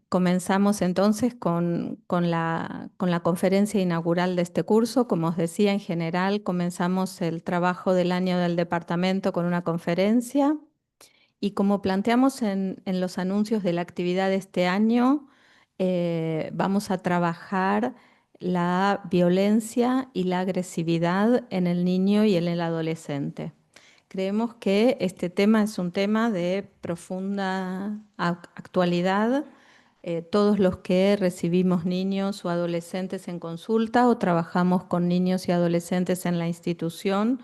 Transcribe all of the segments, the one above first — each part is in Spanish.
Comenzamos entonces con la conferencia inaugural de este curso. Como os decía, en general comenzamos el trabajo del año del departamento con una conferencia y como planteamos en los anuncios de la actividad de este año, vamos a trabajar la violencia y la agresividad en el niño y en el adolescente. Creemos que este tema es un tema de profunda actualidad. Todos los que recibimos niños o adolescentes en consulta o trabajamos con niños y adolescentes en la institución,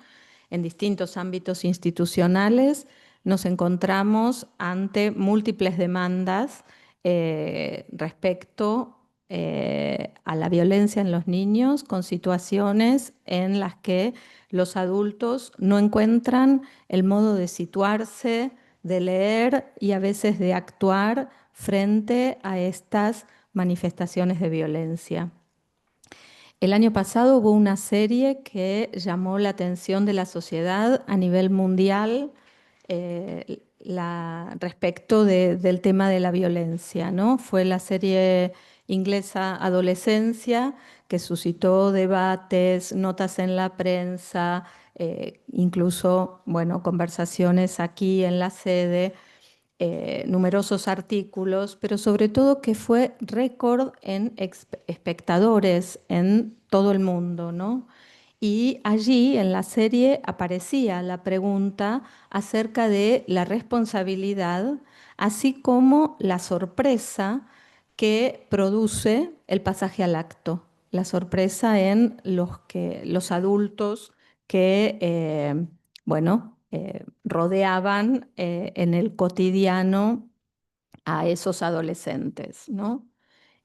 en distintos ámbitos institucionales, nos encontramos ante múltiples demandas respecto a la violencia en los niños, con situaciones en las que los adultos no encuentran el modo de situarse, de leer y a veces de actuar frente a estas manifestaciones de violencia. El año pasado hubo una serie que llamó la atención de la sociedad a nivel mundial respecto del tema de la violencia, ¿no? Fue la serie inglesa Adolescencia, que suscitó debates, notas en la prensa, incluso, bueno, conversaciones aquí en la sede, numerosos artículos, pero sobre todo que fue récord en espectadores en todo el mundo, ¿no? Y allí en la serie aparecía la pregunta acerca de la responsabilidad, así como la sorpresa que produce el pasaje al acto, la sorpresa en los adultos que, bueno, rodeaban en el cotidiano a esos adolescentes, ¿no?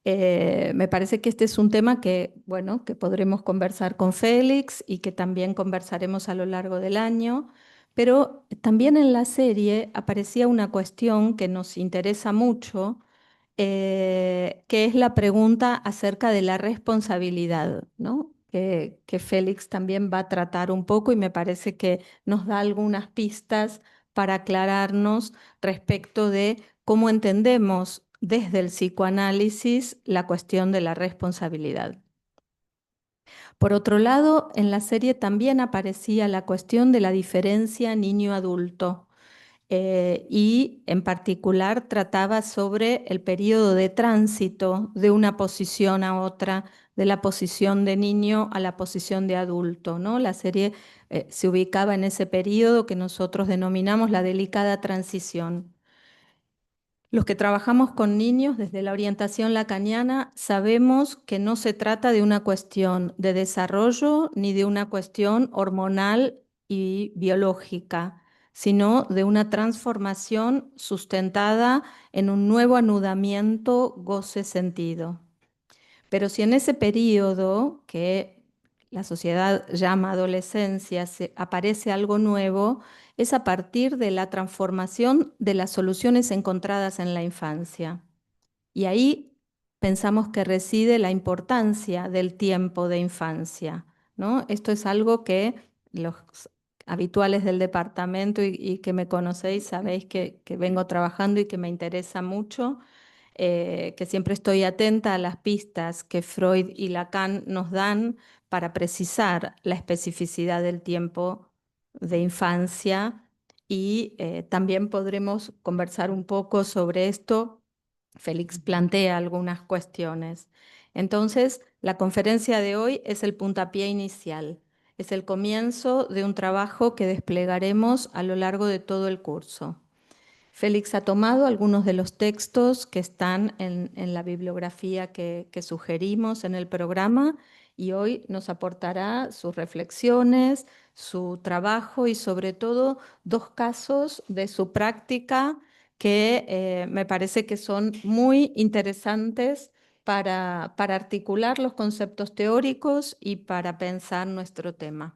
Me parece que este es un tema que, bueno, que podremos conversar con Félix y que también conversaremos a lo largo del año, pero también en la serie aparecía una cuestión que nos interesa mucho, que es la pregunta acerca de la responsabilidad, ¿no? Que Félix también va a tratar un poco y me parece que nos da algunas pistas para aclararnos respecto de cómo entendemos desde el psicoanálisis la cuestión de la responsabilidad. Por otro lado, en la serie también aparecía la cuestión de la diferencia niño-adulto y en particular trataba sobre el periodo de tránsito de una posición a otra, de la posición de niño a la posición de adulto, ¿no? La serie se ubicaba en ese periodo que nosotros denominamos la delicada transición. Los que trabajamos con niños desde la orientación lacaniana sabemos que no se trata de una cuestión de desarrollo ni de una cuestión hormonal y biológica, sino de una transformación sustentada en un nuevo anudamiento goce-sentido. Pero si en ese periodo que la sociedad llama adolescencia aparece algo nuevo, es a partir de la transformación de las soluciones encontradas en la infancia. Y ahí pensamos que reside la importancia del tiempo de infancia, ¿no? Esto es algo que los habituales del departamento y que me conocéis sabéis que vengo trabajando y que me interesa mucho, que siempre estoy atenta a las pistas que Freud y Lacan nos dan para precisar la especificidad del tiempo de infancia y también podremos conversar un poco sobre esto. Félix plantea algunas cuestiones. Entonces, la conferencia de hoy es el puntapié inicial, es el comienzo de un trabajo que desplegaremos a lo largo de todo el curso. Félix ha tomado algunos de los textos que están en la bibliografía que sugerimos en el programa y hoy nos aportará sus reflexiones, su trabajo y sobre todo dos casos de su práctica que me parece que son muy interesantes para articular los conceptos teóricos y para pensar nuestro tema.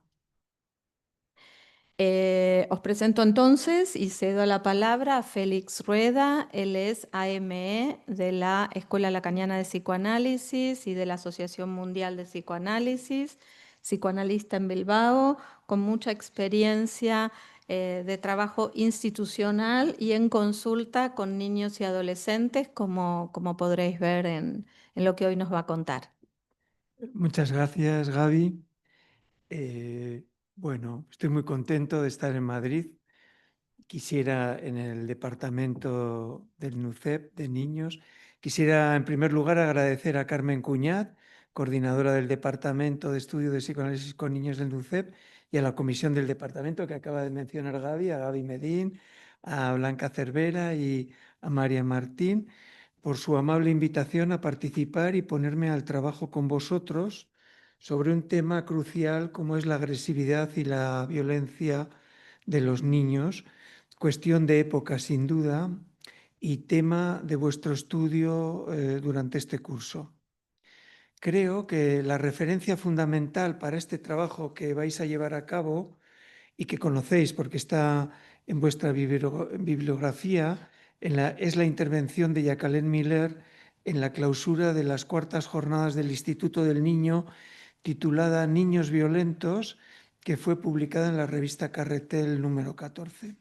Os presento entonces y cedo la palabra a Félix Rueda. Él es AME de la Escuela Lacaniana de Psicoanálisis y de la Asociación Mundial de Psicoanálisis. psicoanalista en Bilbao, con mucha experiencia de trabajo institucional y en consulta con niños y adolescentes, como podréis ver en lo que hoy nos va a contar. Muchas gracias, Gaby. Bueno, estoy muy contento de estar en Madrid. Quisiera, en el departamento del NUCEP de niños, quisiera en primer lugar agradecer a Carmen Cuñat, coordinadora del Departamento de Estudio de Psicoanálisis con Niños del NUCEP, y a la comisión del departamento que acaba de mencionar Gaby, a Gaby Medín, a Blanca Cervera y a María Martín, por su amable invitación a participar y ponerme al trabajo con vosotros sobre un tema crucial como es la agresividad y la violencia de los niños, cuestión de época sin duda y tema de vuestro estudio durante este curso. Creo que la referencia fundamental para este trabajo que vais a llevar a cabo y que conocéis porque está en vuestra bibliografía es la intervención de Jacqueline Miller en la clausura de las cuartas jornadas del Instituto del Niño titulada Niños violentos, que fue publicada en la revista Carretel número 14.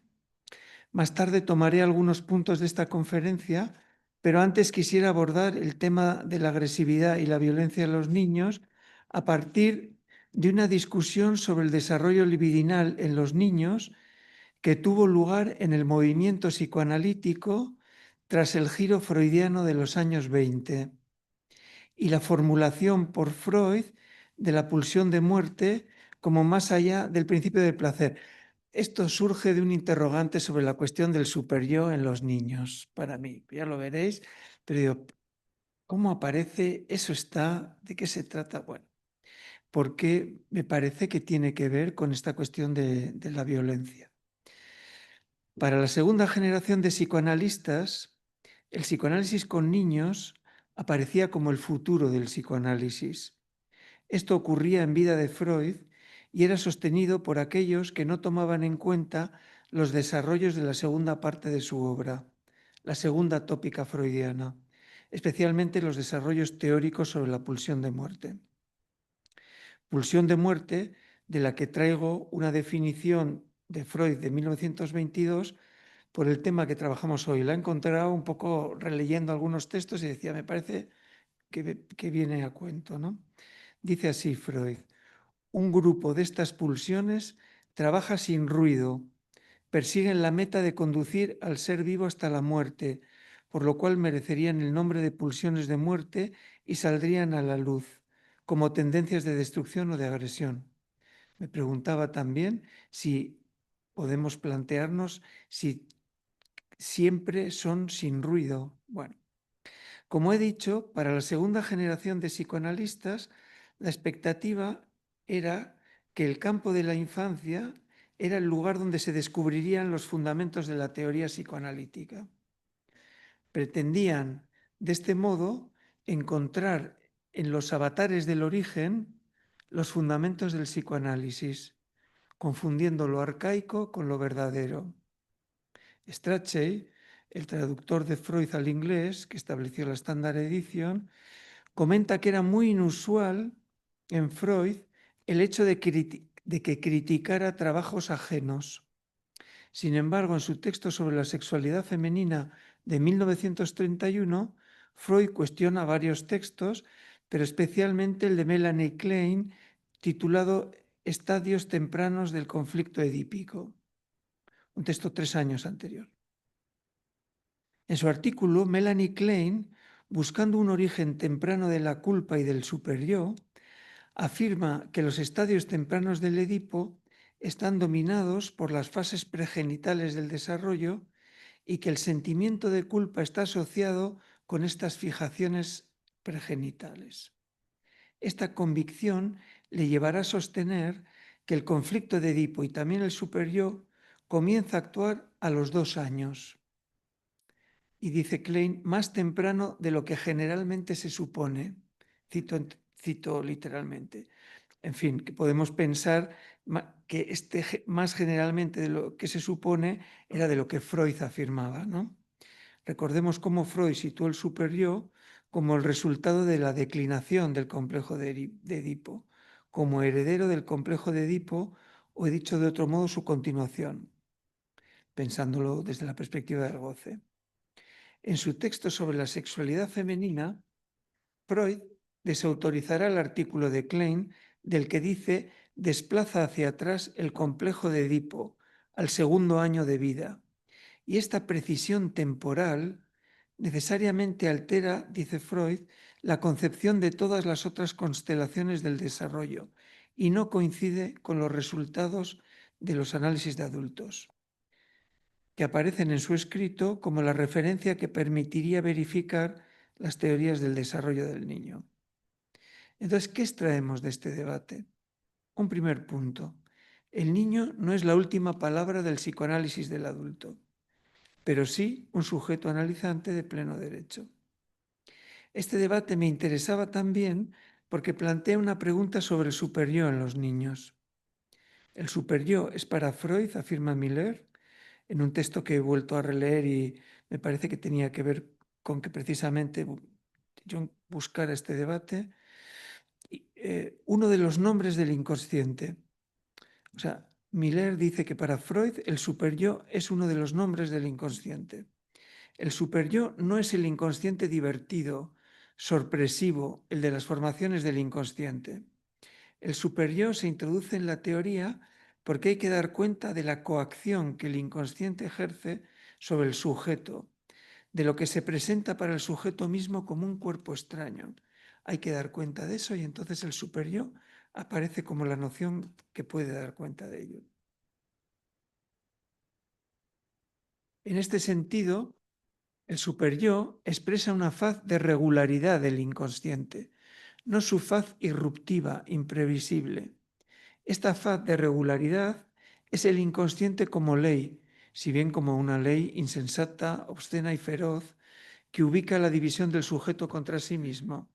Más tarde tomaré algunos puntos de esta conferencia, pero antes quisiera abordar el tema de la agresividad y la violencia en los niños a partir de una discusión sobre el desarrollo libidinal en los niños que tuvo lugar en el movimiento psicoanalítico tras el giro freudiano de los años 20 y la formulación por Freud de la pulsión de muerte como más allá del principio del placer. Esto surge de un interrogante sobre la cuestión del superyo en los niños, para mí. Ya lo veréis, pero digo, ¿cómo aparece? ¿Eso está? ¿De qué se trata? Bueno, porque me parece que tiene que ver con esta cuestión de la violencia. Para la segunda generación de psicoanalistas, el psicoanálisis con niños aparecía como el futuro del psicoanálisis. Esto ocurría en vida de Freud y era sostenido por aquellos que no tomaban en cuenta los desarrollos de la segunda parte de su obra, la segunda tópica freudiana, especialmente los desarrollos teóricos sobre la pulsión de muerte. Pulsión de muerte, de la que traigo una definición de Freud de 1922 por el tema que trabajamos hoy. La he encontrado un poco releyendo algunos textos y decía, me parece que viene a cuento, ¿no? Dice así Freud: un grupo de estas pulsiones trabaja sin ruido, persiguen la meta de conducir al ser vivo hasta la muerte, por lo cual merecerían el nombre de pulsiones de muerte y saldrían a la luz, como tendencias de destrucción o de agresión. Me preguntaba también si podemos plantearnos si siempre son sin ruido. Bueno, como he dicho, para la segunda generación de psicoanalistas, la expectativa era que el campo de la infancia era el lugar donde se descubrirían los fundamentos de la teoría psicoanalítica. Pretendían, de este modo, encontrar en los avatares del origen los fundamentos del psicoanálisis, confundiendo lo arcaico con lo verdadero. Strachey, el traductor de Freud al inglés, que estableció la Standard Edition, comenta que era muy inusual en Freud el hecho de que criticara trabajos ajenos. Sin embargo, en su texto sobre la sexualidad femenina de 1931, Freud cuestiona varios textos, pero especialmente el de Melanie Klein, titulado Estadios tempranos del conflicto edípico, un texto 3 años anterior. En su artículo, Melanie Klein, buscando un origen temprano de la culpa y del superyo, afirma que los estadios tempranos del Edipo están dominados por las fases pregenitales del desarrollo y que el sentimiento de culpa está asociado con estas fijaciones pregenitales. Esta convicción le llevará a sostener que el conflicto de Edipo y también el superyo comienza a actuar a los 2 años. Y dice Klein, más temprano de lo que generalmente se supone. Cito literalmente. En fin, que podemos pensar que más generalmente de lo que se supone era de lo que Freud afirmaba, ¿no? Recordemos cómo Freud situó el superyo como el resultado de la declinación del complejo de Edipo, como heredero del complejo de Edipo, o he dicho de otro modo, su continuación, pensándolo desde la perspectiva del goce. En su texto sobre la sexualidad femenina, Freud desautorizará el artículo de Klein del que dice desplaza hacia atrás el complejo de Edipo al segundo año de vida. Y esta precisión temporal necesariamente altera, dice Freud, la concepción de todas las otras constelaciones del desarrollo y no coincide con los resultados de los análisis de adultos, que aparecen en su escrito como la referencia que permitiría verificar las teorías del desarrollo del niño. Entonces, ¿qué extraemos de este debate? Un primer punto. El niño no es la última palabra del psicoanálisis del adulto, pero sí un sujeto analizante de pleno derecho. Este debate me interesaba también porque plantea una pregunta sobre el superyo en los niños. El superyo es para Freud, afirma Miller, en un texto que he vuelto a releer y me parece que tenía que ver con que precisamente yo buscara este debate, uno de los nombres del inconsciente. O sea, Miller dice que para Freud el superyo es uno de los nombres del inconsciente. El superyo no es el inconsciente divertido, sorpresivo, el de las formaciones del inconsciente. El superyo se introduce en la teoría porque hay que dar cuenta de la coacción que el inconsciente ejerce sobre el sujeto, de lo que se presenta para el sujeto mismo como un cuerpo extraño. Hay que dar cuenta de eso y entonces el superyo aparece como la noción que puede dar cuenta de ello. En este sentido, el superyo expresa una faz de regularidad del inconsciente, no su faz irruptiva, imprevisible. Esta faz de regularidad es el inconsciente como ley, si bien como una ley insensata, obscena y feroz, que ubica la división del sujeto contra sí mismo.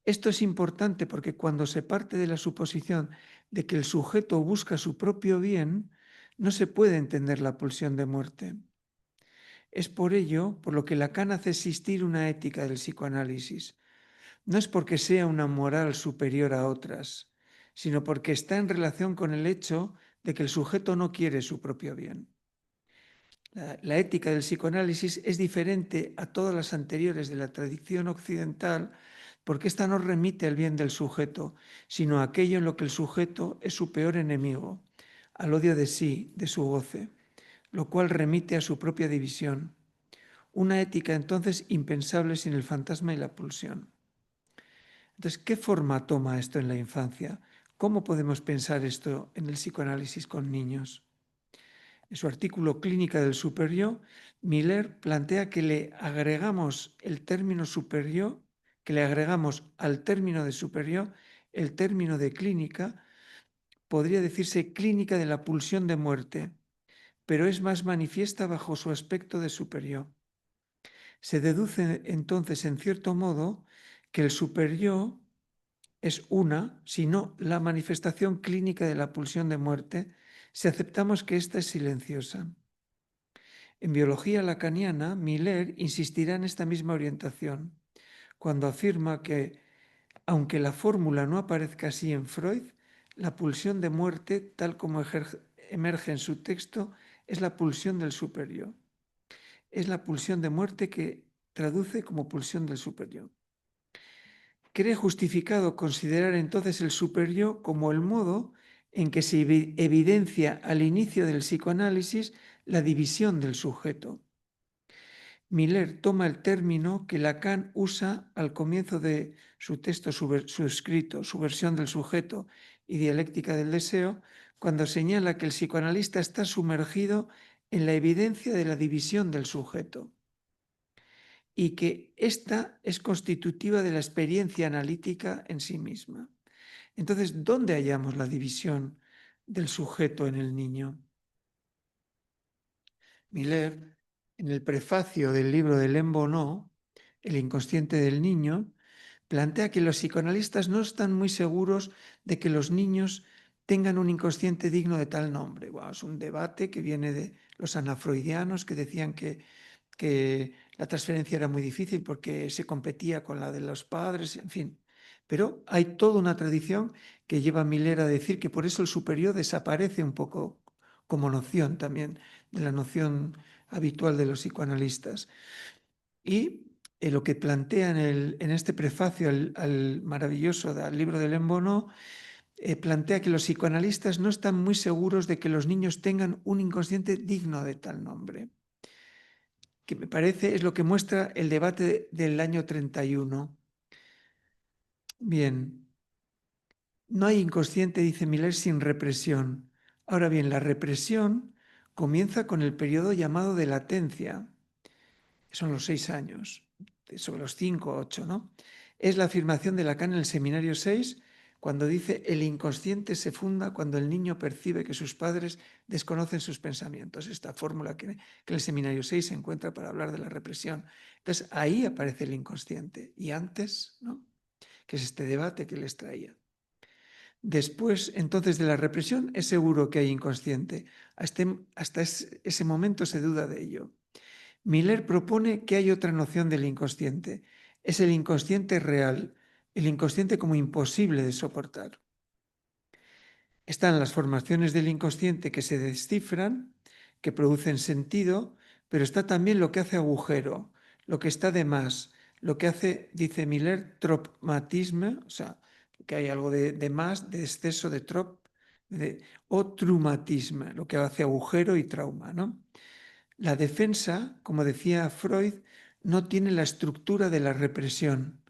Esto es importante porque cuando se parte de la suposición de que el sujeto busca su propio bien, no se puede entender la pulsión de muerte. Es por ello por lo que Lacan hace existir una ética del psicoanálisis. No es porque sea una moral superior a otras, sino porque está en relación con el hecho de que el sujeto no quiere su propio bien. La ética del psicoanálisis es diferente a todas las anteriores de la tradición occidental porque ésta no remite al bien del sujeto, sino a aquello en lo que el sujeto es su peor enemigo, al odio de sí, de su goce, lo cual remite a su propia división. Una ética entonces impensable sin el fantasma y la pulsión. Entonces, ¿qué forma toma esto en la infancia? ¿Cómo podemos pensar esto en el psicoanálisis con niños? En su artículo Clínica del superyo, Miller plantea que le agregamos el término superyo, que le agregamos al término de superyo el término de clínica, podría decirse clínica de la pulsión de muerte, pero es más manifiesta bajo su aspecto de superyo. Se deduce entonces, en cierto modo, que el superyo es una, sino la manifestación clínica de la pulsión de muerte, si aceptamos que ésta es silenciosa. En biología lacaniana, Miller insistirá en esta misma orientación, cuando afirma que, aunque la fórmula no aparezca así en Freud, la pulsión de muerte, tal como emerge en su texto, es la pulsión del superyo. Es la pulsión de muerte que traduce como pulsión del superyo. Cree justificado considerar entonces el superyo como el modo en que se evidencia al inicio del psicoanálisis la división del sujeto. Miller toma el término que Lacan usa al comienzo de su texto, su escrito, su versión del sujeto y dialéctica del deseo, cuando señala que el psicoanalista está sumergido en la evidencia de la división del sujeto y que ésta es constitutiva de la experiencia analítica en sí misma. Entonces, ¿dónde hallamos la división del sujeto en el niño? Miller, en el prefacio del libro de Len Bono, El inconsciente del niño, plantea que los psicoanalistas no están muy seguros de que los niños tengan un inconsciente digno de tal nombre. Bueno, es un debate que viene de los anafreudianos que decían que la transferencia era muy difícil porque se competía con la de los padres, en fin. Pero hay toda una tradición que lleva a Miller a decir que por eso el superior desaparece un poco como noción también de la noción habitual de los psicoanalistas. Y lo que plantea en este prefacio al maravilloso al libro de Lembono, plantea que los psicoanalistas no están muy seguros de que los niños tengan un inconsciente digno de tal nombre, que me parece es lo que muestra el debate del año 31. Bien, no hay inconsciente, dice Miller, sin represión. Ahora bien, la represión comienza con el periodo llamado de latencia, son los 6 años, sobre los 5 o 8, ¿no? Es la afirmación de Lacan en el Seminario 6, cuando dice el inconsciente se funda cuando el niño percibe que sus padres desconocen sus pensamientos. Esta fórmula que en el Seminario 6 se encuentra para hablar de la represión. Entonces ahí aparece el inconsciente y antes, ¿no? Que es este debate que les traía. Después, entonces, de la represión es seguro que hay inconsciente. Hasta ese momento se duda de ello. Miller propone que hay otra noción del inconsciente. Es el inconsciente real, el inconsciente como imposible de soportar. Están las formaciones del inconsciente que se descifran, que producen sentido, pero está también lo que hace agujero, lo que está de más, lo que hace, dice Miller, traumatismo, o sea, que hay algo de más, de exceso de o traumatismo, lo que hace agujero y trauma, ¿no? La defensa, como decía Freud, no tiene la estructura de la represión.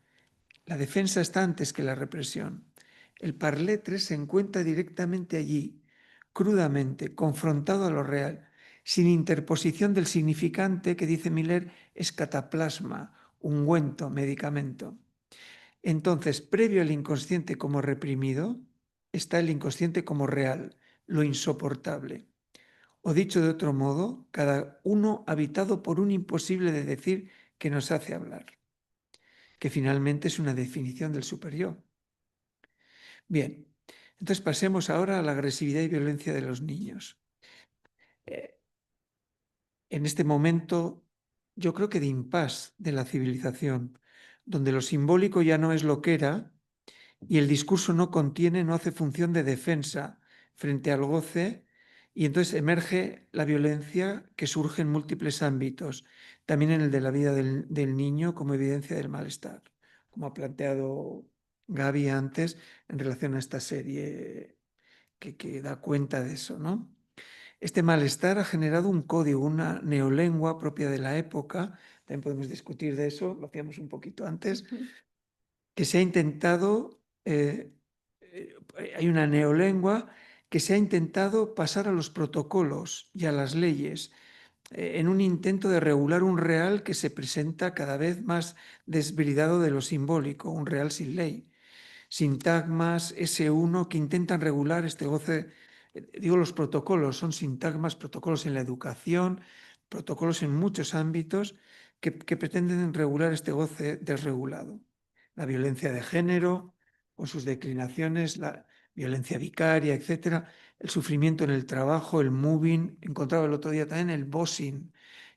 La defensa está antes que la represión. El parletre se encuentra directamente allí, crudamente, confrontado a lo real, sin interposición del significante que, dice Miller, es cataplasma, ungüento, medicamento. Entonces, previo al inconsciente como reprimido, está el inconsciente como real, lo insoportable. O dicho de otro modo, cada uno habitado por un imposible de decir que nos hace hablar, que finalmente es una definición del superior. Bien, entonces pasemos ahora a la agresividad y violencia de los niños. En este momento, yo creo que de impasse de la civilización, donde lo simbólico ya no es lo que era y el discurso no contiene, no hace función de defensa frente al goce, y entonces emerge la violencia que surge en múltiples ámbitos, también en el de la vida del niño como evidencia del malestar, como ha planteado Gaby antes en relación a esta serie que da cuenta de eso, ¿no? Este malestar ha generado un código, una neolengua propia de la época, también podemos discutir de eso, lo hacíamos un poquito antes, que se ha intentado, hay una neolengua que se ha intentado pasar a los protocolos y a las leyes, en un intento de regular un real que se presenta cada vez más desbridado de lo simbólico, un real sin ley. Sintagmas S1 que intentan regular este goce, digo los protocolos, son sintagmas, protocolos en la educación, protocolos en muchos ámbitos que pretenden regular este goce desregulado. La violencia de género, con sus declinaciones, la violencia vicaria, etcétera, el sufrimiento en el trabajo, el moving, encontraba el otro día también el bossing,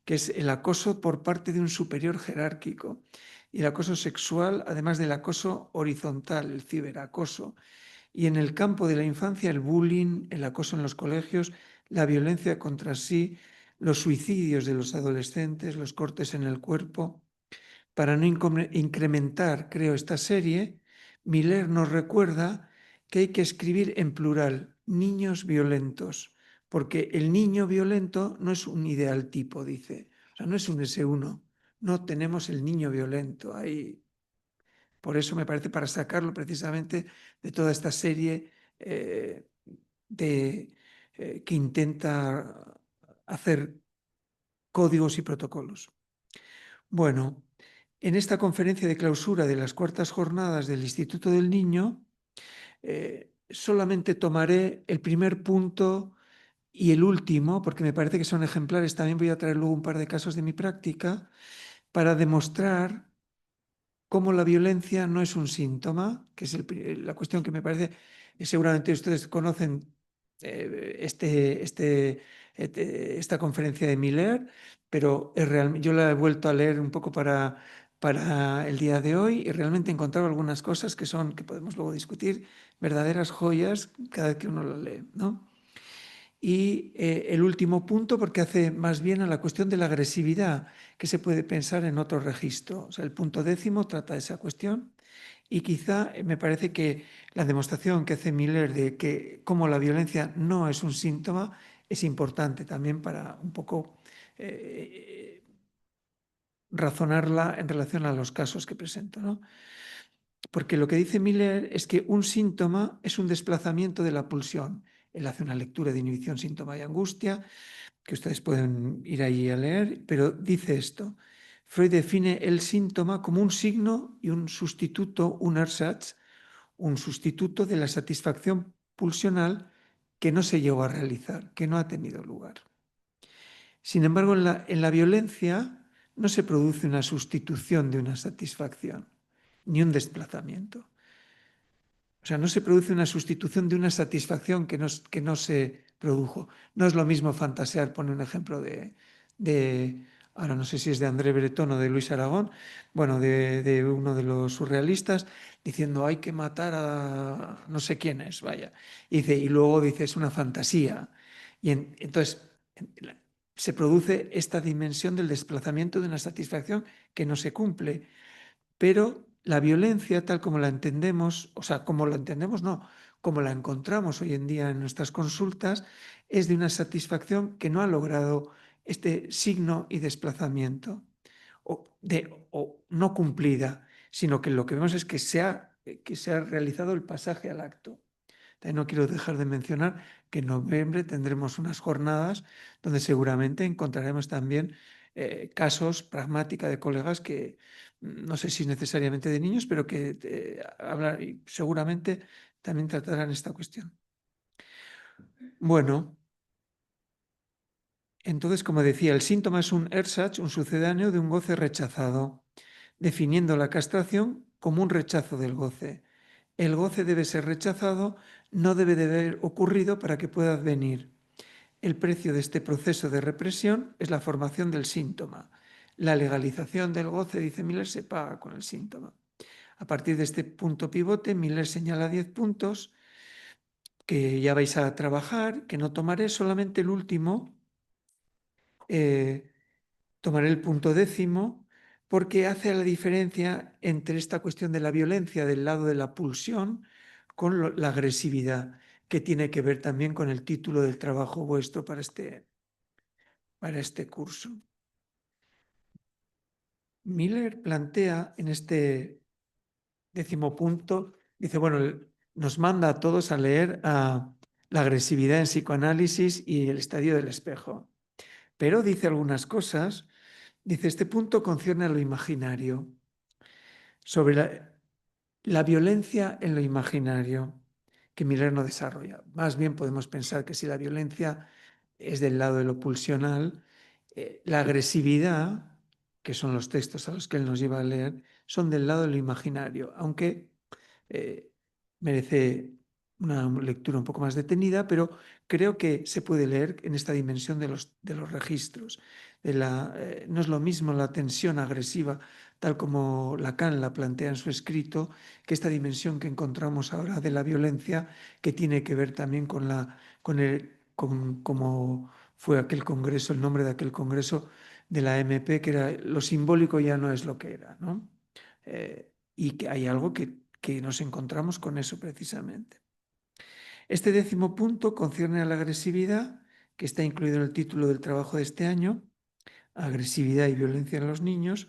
que es el acoso por parte de un superior jerárquico, y el acoso sexual, además del acoso horizontal, el ciberacoso, y en el campo de la infancia el bullying, el acoso en los colegios, la violencia contra sí, los suicidios de los adolescentes, los cortes en el cuerpo. Para no incrementar, creo, esta serie, Miller nos recuerda que hay que escribir en plural, niños violentos, porque el niño violento no es un ideal tipo, dice, o sea, no es un S1, no tenemos el niño violento ahí. Por eso me parece para sacarlo precisamente de toda esta serie que intenta hacer códigos y protocolos. Bueno, en esta conferencia de clausura de las cuartas jornadas del Instituto del Niño, solamente tomaré el primer punto y el último, porque me parece que son ejemplares. También voy a traer luego un par de casos de mi práctica para demostrar cómo la violencia no es un síntoma, que es la cuestión que me parece, seguramente ustedes conocen esta conferencia de Miller, pero yo la he vuelto a leer un poco para para el día de hoy y realmente he encontrado algunas cosas que podemos luego discutir, verdaderas joyas cada vez que uno lo lee, ¿no? Y el último punto, porque hace más bien a la cuestión de la agresividad, que se puede pensar en otro registro. O sea, el punto 10º trata de esa cuestión y quizá me parece que la demostración que hace Miller de que cómo la violencia no es un síntoma es importante también para un poco razonarla en relación a los casos que presento, ¿no? Porque lo que dice Miller es que un síntoma es un desplazamiento de la pulsión. Él hace una lectura de inhibición, síntoma y angustia, que ustedes pueden ir ahí a leer, pero dice esto. Freud define el síntoma como un signo y un sustituto, un Ersatz, un sustituto de la satisfacción pulsional que no se llegó a realizar, que no ha tenido lugar. Sin embargo, en la violencia no se produce una sustitución de una satisfacción, ni un desplazamiento. O sea, no se produce una sustitución de una satisfacción que no se produjo. No es lo mismo fantasear, pone un ejemplo ahora no sé si es de André Breton o de Luis Aragón, bueno, de uno de los surrealistas, diciendo hay que matar a no sé quién es, vaya. Y luego dice, es una fantasía. Entonces, se produce esta dimensión del desplazamiento de una satisfacción que no se cumple. Pero la violencia, tal como la entendemos, o sea, como la entendemos, no, como la encontramos hoy en día en nuestras consultas, es de una satisfacción que no ha logrado este signo y desplazamiento, o no cumplida, sino que lo que vemos es que se ha realizado el pasaje al acto. También no quiero dejar de mencionar que en noviembre tendremos unas jornadas donde seguramente encontraremos también casos pragmática de colegas que no sé si necesariamente de niños, pero que hablan y seguramente también tratarán esta cuestión. Bueno, entonces, como decía, el síntoma es un Ersatz, un sucedáneo de un goce rechazado, definiendo la castración como un rechazo del goce. El goce debe ser rechazado, no debe de haber ocurrido para que pueda advenir. El precio de este proceso de represión es la formación del síntoma. La legalización del goce, dice Miller, se paga con el síntoma. A partir de este punto pivote, Miller señala 10 puntos que ya vais a trabajar, que no tomaré, solamente el último. Tomaré el punto 10º porque hace la diferencia entre esta cuestión de la violencia del lado de la pulsión con la agresividad, que tiene que ver también con el título del trabajo vuestro para este curso. Miller plantea en este 10º punto, dice, bueno, nos manda a todos a leer a la agresividad en psicoanálisis y el estadio del espejo. Pero dice algunas cosas. Dice, este punto concierne a lo imaginario, sobre la violencia en lo imaginario, que Miller no desarrolla. Más bien podemos pensar que si la violencia es del lado de lo pulsional, la agresividad, que son los textos a los que él nos lleva a leer, son del lado de lo imaginario, aunque merece una lectura un poco más detenida, pero creo que se puede leer en esta dimensión de los registros. No es lo mismo la tensión agresiva, tal como Lacan la plantea en su escrito, que esta dimensión que encontramos ahora de la violencia, que tiene que ver también con cómo fue aquel congreso, el nombre de aquel congreso de la MP, que era lo simbólico ya no es lo que era, ¿no? Y que hay algo que nos encontramos con eso precisamente. Este 10º punto concierne a la agresividad, que está incluido en el título del trabajo de este año, agresividad y violencia en los niños.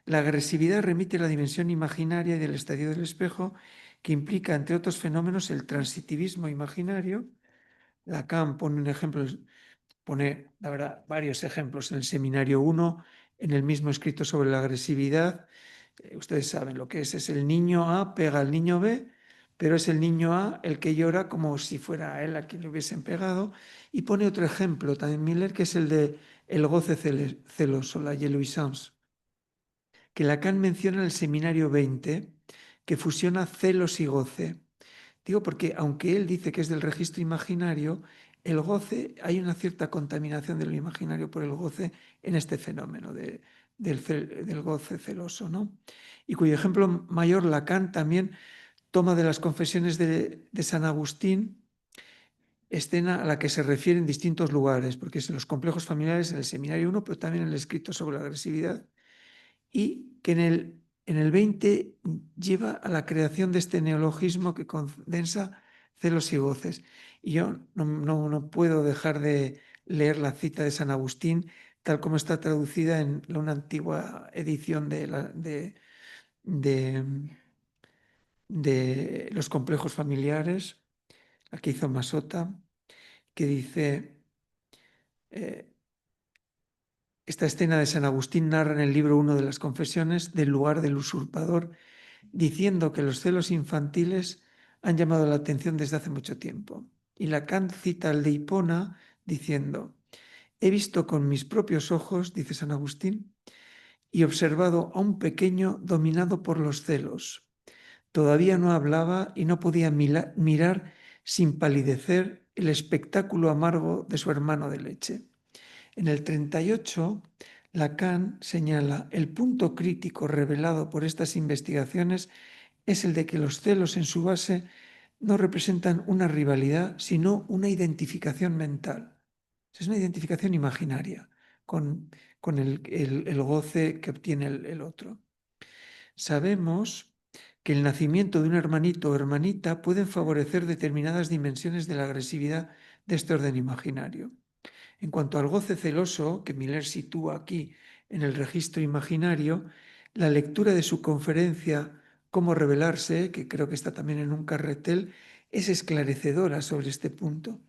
La agresividad remite a la dimensión imaginaria del estadio del espejo, que implica, entre otros fenómenos, el transitivismo imaginario. Lacan pone un ejemplo, pone, la verdad, varios ejemplos en el seminario 1, en el mismo escrito sobre la agresividad. Ustedes saben lo que es el niño A pega al niño B, pero es el niño A el que llora como si fuera a él a quien le hubiesen pegado. Y pone otro ejemplo también Miller, que es el de el goce celoso, la jouissance, que Lacan menciona en el seminario 20, que fusiona celos y goce. Digo porque aunque él dice que es del registro imaginario, hay una cierta contaminación de lo imaginario por el goce en este fenómeno del goce celoso, ¿no? Y cuyo ejemplo mayor Lacan también toma de las confesiones de San Agustín, escena a la que se refiere en distintos lugares, porque es en los complejos familiares, en el seminario 1, pero también en el escrito sobre la agresividad, y que en el 20 lleva a la creación de este neologismo que condensa celos y goces. Y yo no puedo dejar de leer la cita de San Agustín, tal como está traducida en una antigua edición de los complejos familiares, la que hizo Masota, que dice, esta escena de San Agustín narra en el libro 1 de las Confesiones del lugar del usurpador, diciendo que los celos infantiles han llamado la atención desde hace mucho tiempo. Y Lacan cita al de Hipona diciendo, he visto con mis propios ojos, dice San Agustín, y observado a un pequeño dominado por los celos. Todavía no hablaba y no podía mirar sin palidecer el espectáculo amargo de su hermano de leche. En el 38, Lacan señala el punto crítico revelado por estas investigaciones es el de que los celos en su base no representan una rivalidad, sino una identificación mental. Es una identificación imaginaria con el goce que obtiene el otro. Sabemos que el nacimiento de un hermanito o hermanita puede favorecer determinadas dimensiones de la agresividad de este orden imaginario. En cuanto al goce celoso, que Miller sitúa aquí en el registro imaginario, la lectura de su conferencia Cómo revelarse, que creo que está también en un carretel, es esclarecedora sobre este punto.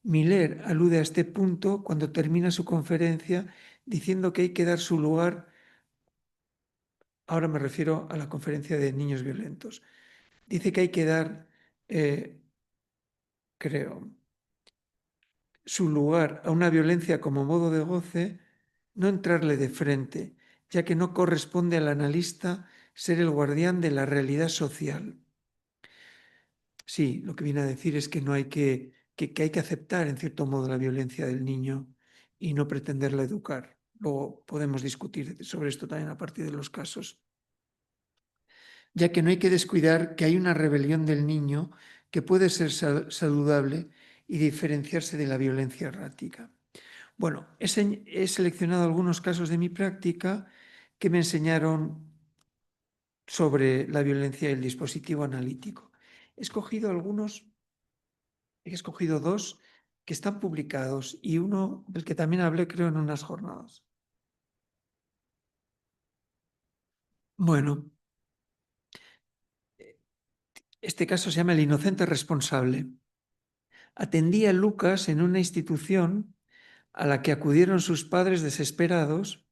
Miller alude a este punto cuando termina su conferencia diciendo que hay que dar su lugar, ahora me refiero a la conferencia de niños violentos, dice que hay que dar, creo, su lugar a una violencia como modo de goce, no entrarle de frente, ya que no corresponde al analista ser el guardián de la realidad social. Sí, lo que viene a decir es que no hay que hay que aceptar en cierto modo la violencia del niño y no pretenderla educar. Luego podemos discutir sobre esto también a partir de los casos. Ya que no hay que descuidar que hay una rebelión del niño que puede ser saludable y diferenciarse de la violencia errática. Bueno, he seleccionado algunos casos de mi práctica que me enseñaron sobre la violencia y el dispositivo analítico. He escogido dos que están publicados y uno del que también hablé creo en unas jornadas. Bueno, este caso se llama El inocente responsable. Atendía a Lucas en una institución a la que acudieron sus padres desesperados.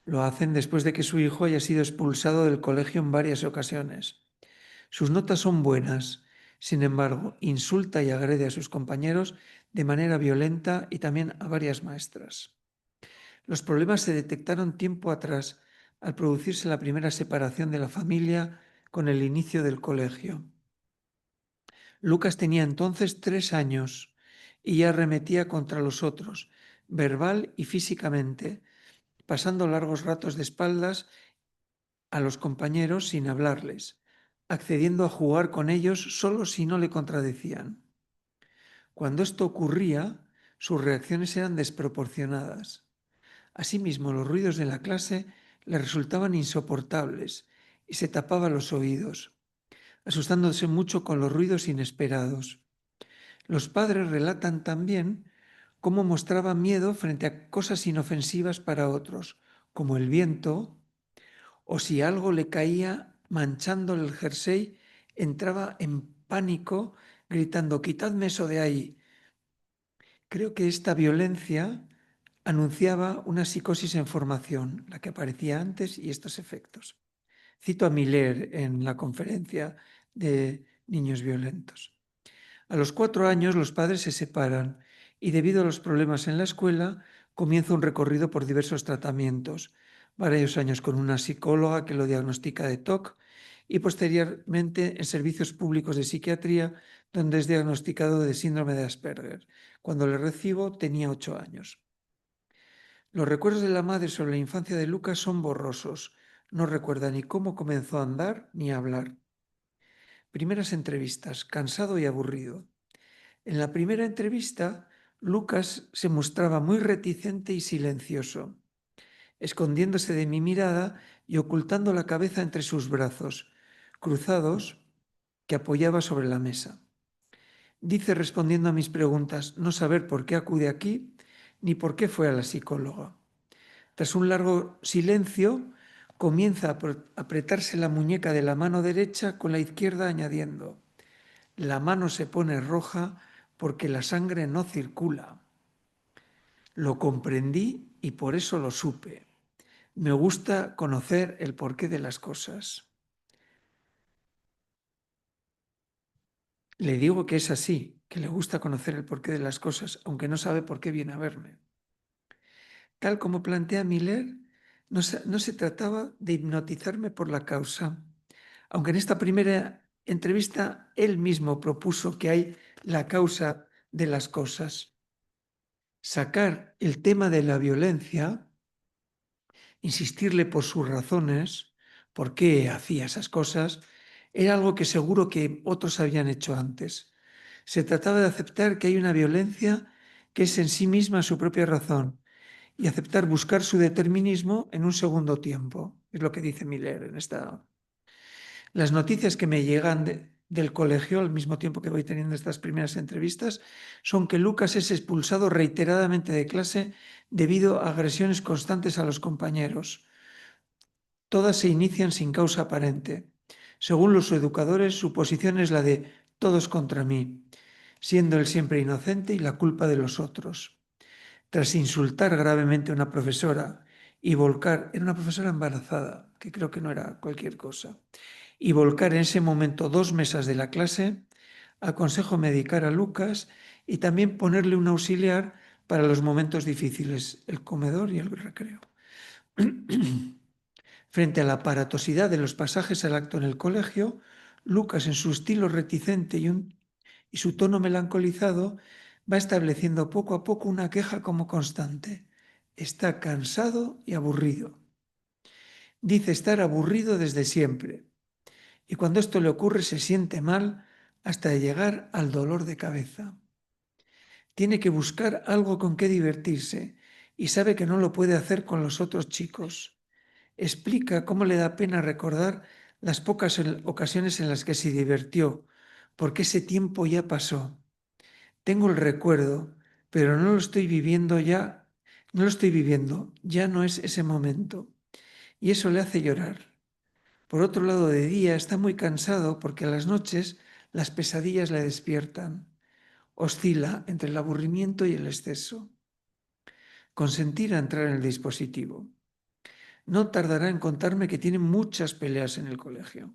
Lo hacen después de que su hijo haya sido expulsado del colegio en varias ocasiones. Sus notas son buenas, sin embargo, insulta y agrede a sus compañeros de manera violenta y también a varias maestras. Los problemas se detectaron tiempo atrás, al producirse la primera separación de la familia con el inicio del colegio. Lucas tenía entonces 3 años y ya arremetía contra los otros, verbal y físicamente, pasando largos ratos de espaldas a los compañeros sin hablarles, accediendo a jugar con ellos solo si no le contradecían. Cuando esto ocurría, sus reacciones eran desproporcionadas. Asimismo, los ruidos de la clase le resultaban insoportables y se tapaba los oídos, asustándose mucho con los ruidos inesperados. Los padres relatan también cómo mostraba miedo frente a cosas inofensivas para otros, como el viento, o si algo le caía manchándole el jersey, entraba en pánico gritando, quitadme eso de ahí. Creo que esta violencia anunciaba una psicosis en formación, la que aparecía antes y estos efectos. Cito a Miller en la conferencia de niños violentos. A los 4 años los padres se separan y debido a los problemas en la escuela comienza un recorrido por diversos tratamientos, varios años con una psicóloga que lo diagnostica de TOC y posteriormente en servicios públicos de psiquiatría donde es diagnosticado de síndrome de Asperger. Cuando le recibo tenía 8 años. Los recuerdos de la madre sobre la infancia de Lucas son borrosos. No recuerda ni cómo comenzó a andar ni a hablar. Primeras entrevistas, cansado y aburrido. En la primera entrevista, Lucas se mostraba muy reticente y silencioso, escondiéndose de mi mirada y ocultando la cabeza entre sus brazos, cruzados, que apoyaba sobre la mesa. Dice respondiendo a mis preguntas no saber por qué acude aquí ni por qué fue a la psicóloga. Tras un largo silencio, comienza a apretarse la muñeca de la mano derecha con la izquierda añadiendo, la mano se pone roja porque la sangre no circula. Lo comprendí y por eso lo supe. Me gusta conocer el porqué de las cosas. Le digo que es así, que le gusta conocer el porqué de las cosas, aunque no sabe por qué viene a verme. Tal como plantea Miller, no se trataba de hipnotizarme por la causa, aunque en esta primera entrevista él mismo propuso que hay la causa de las cosas. Sacar el tema de la violencia, insistirle por sus razones, por qué hacía esas cosas, era algo que seguro que otros habían hecho antes. Se trataba de aceptar que hay una violencia que es en sí misma su propia razón y aceptar buscar su determinismo en un segundo tiempo. Es lo que dice Miller en esta. Las noticias que me llegan del colegio al mismo tiempo que voy teniendo estas primeras entrevistas son que Lucas es expulsado reiteradamente de clase debido a agresiones constantes a los compañeros. Todas se inician sin causa aparente. Según los educadores, su posición es la de todos contra mí, siendo él siempre inocente y la culpa de los otros. Tras insultar gravemente a una profesora y volcar, era una profesora embarazada, que creo que no era cualquier cosa, y volcar en ese momento 2 mesas de la clase, aconsejo medicar a Lucas y también ponerle un auxiliar para los momentos difíciles, el comedor y el recreo. Frente a la aparatosidad de los pasajes al acto en el colegio, Lucas, en su estilo reticente y su tono melancolizado, va estableciendo poco a poco una queja como constante. Está cansado y aburrido. Dice estar aburrido desde siempre. Y cuando esto le ocurre se siente mal hasta llegar al dolor de cabeza. Tiene que buscar algo con qué divertirse y sabe que no lo puede hacer con los otros chicos. Explica cómo le da pena recordar las pocas ocasiones en las que se divirtió, porque ese tiempo ya pasó. Tengo el recuerdo, pero no lo estoy viviendo ya, no lo estoy viviendo, ya no es ese momento. Y eso le hace llorar. Por otro lado, de día está muy cansado porque a las noches las pesadillas le despiertan. Oscila entre el aburrimiento y el exceso. Consentir a entrar en el dispositivo. No tardará en contarme que tiene muchas peleas en el colegio.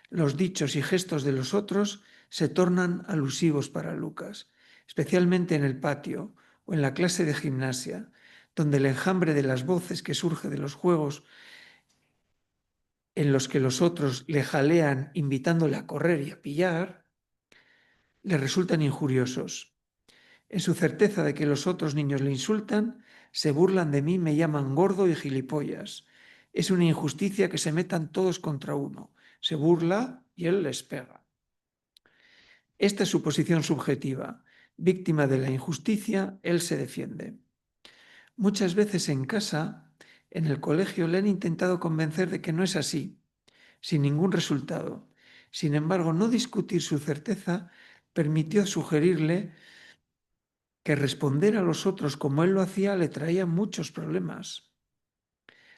Los dichos y gestos de los otros se tornan alusivos para Lucas, especialmente en el patio o en la clase de gimnasia, donde el enjambre de las voces que surge de los juegos en los que los otros le jalean invitándole a correr y a pillar, le resultan injuriosos. En su certeza de que los otros niños le insultan, se burlan de mí, me llaman gordo y gilipollas. Es una injusticia que se metan todos contra uno. Se burla y él les pega. Esta es su posición subjetiva. Víctima de la injusticia, él se defiende. Muchas veces en casa, en el colegio, le han intentado convencer de que no es así, sin ningún resultado. Sin embargo, no discutir su certeza permitió sugerirle que responder a los otros como él lo hacía le traía muchos problemas.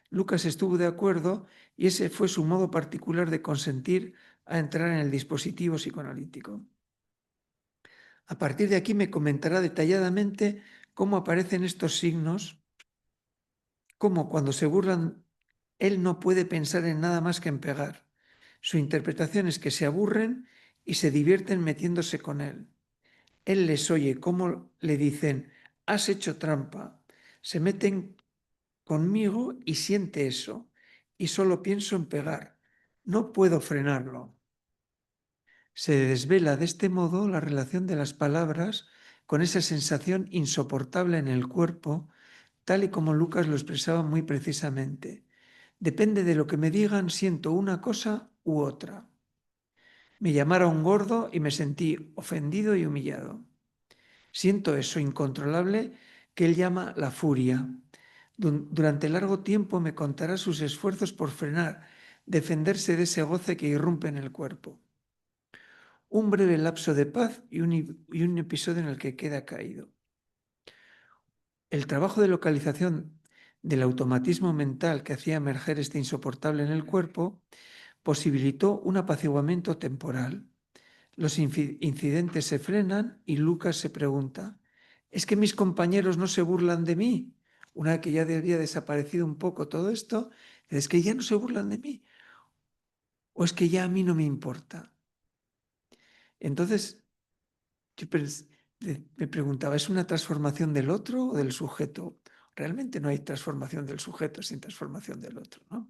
Lucas estuvo de acuerdo y ese fue su modo particular de consentir a entrar en el dispositivo psicoanalítico. A partir de aquí me comentará detalladamente cómo aparecen estos signos, cómo cuando se burlan él no puede pensar en nada más que en pegar. Su interpretación es que se aburren y se divierten metiéndose con él. Él les oye cómo le dicen, has hecho trampa. Se meten conmigo y siente eso. Y solo pienso en pegar. No puedo frenarlo. Se desvela de este modo la relación de las palabras con esa sensación insoportable en el cuerpo tal y como Lucas lo expresaba muy precisamente. Depende de lo que me digan, siento una cosa u otra. Me llamaron gordo y me sentí ofendido y humillado. Siento eso incontrolable que él llama la furia. Durante largo tiempo me contará sus esfuerzos por frenar, defenderse de ese goce que irrumpe en el cuerpo. Un breve lapso de paz y un episodio en el que queda caído. El trabajo de localización del automatismo mental que hacía emerger este insoportable en el cuerpo posibilitó un apaciguamiento temporal. Los incidentes se frenan y Lucas se pregunta, ¿es que mis compañeros no se burlan de mí? Una vez que ya había desaparecido un poco todo esto, ¿es que ya no se burlan de mí? ¿O es que ya a mí no me importa? Entonces, yo me preguntaba, ¿es una transformación del otro o del sujeto? Realmente no hay transformación del sujeto sin transformación del otro, ¿no?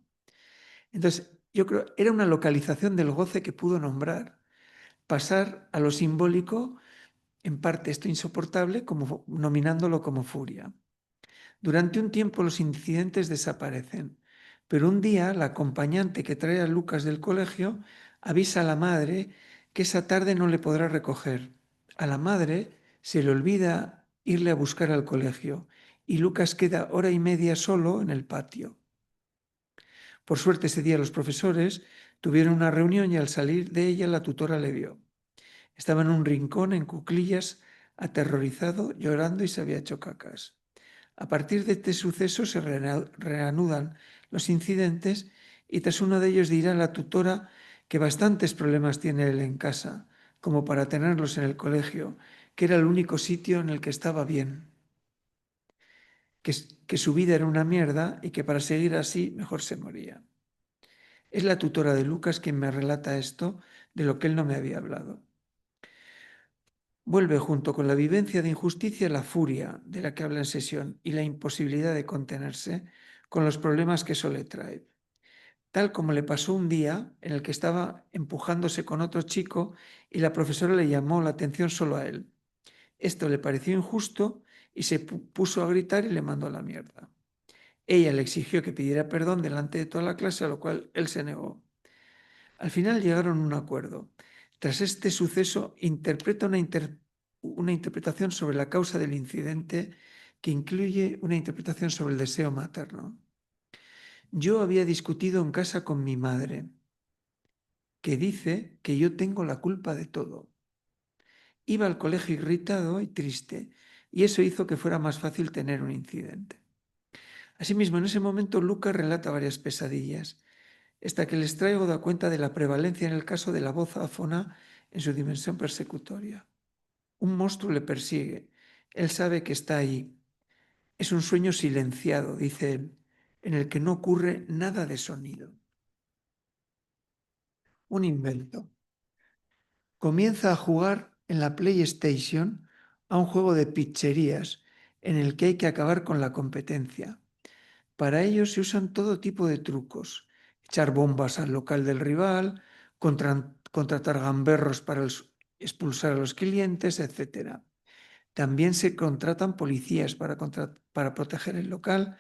Entonces, yo creo, era una localización del goce que pudo nombrar, pasar a lo simbólico, en parte esto insoportable, como, nominándolo como furia. Durante un tiempo los incidentes desaparecen, pero un día la acompañante que trae a Lucas del colegio avisa a la madre que esa tarde no le podrá recoger. A la madre se le olvida irle a buscar al colegio y Lucas queda hora y media solo en el patio. Por suerte ese día los profesores tuvieron una reunión y al salir de ella la tutora le vio. Estaba en un rincón, en cuclillas, aterrorizado, llorando y se había hecho cacas. A partir de este suceso se reanudan los incidentes y tras uno de ellos dirá la tutora que bastantes problemas tiene él en casa, como para tenerlos en el colegio, que era el único sitio en el que estaba bien, que su vida era una mierda y que para seguir así mejor se moría. Es la tutora de Lucas quien me relata esto de lo que él no me había hablado. Vuelve junto con la vivencia de injusticia la furia de la que habla en sesión y la imposibilidad de contenerse con los problemas que eso le trae. Tal como le pasó un día en el que estaba empujándose con otro chico y la profesora le llamó la atención solo a él. Esto le pareció injusto y se puso a gritar y le mandó a la mierda. Ella le exigió que pidiera perdón delante de toda la clase, a lo cual él se negó. Al final llegaron a un acuerdo. Tras este suceso, interpreta una interpretación sobre la causa del incidente que incluye una interpretación sobre el deseo materno. Yo había discutido en casa con mi madre, que dice que yo tengo la culpa de todo. Iba al colegio irritado y triste, y eso hizo que fuera más fácil tener un incidente. Asimismo, en ese momento Lucas relata varias pesadillas. Esta que les traigo da cuenta de la prevalencia en el caso de la voz áfona en su dimensión persecutoria. Un monstruo le persigue. Él sabe que está ahí. Es un sueño silenciado, dice él, en el que no ocurre nada de sonido. Un invento. Comienza a jugar en la PlayStation a un juego de pizzerías en el que hay que acabar con la competencia. Para ello se usan todo tipo de trucos. Echar bombas al local del rival, contratar gamberros para expulsar a los clientes, etc. También se contratan policías para proteger el local,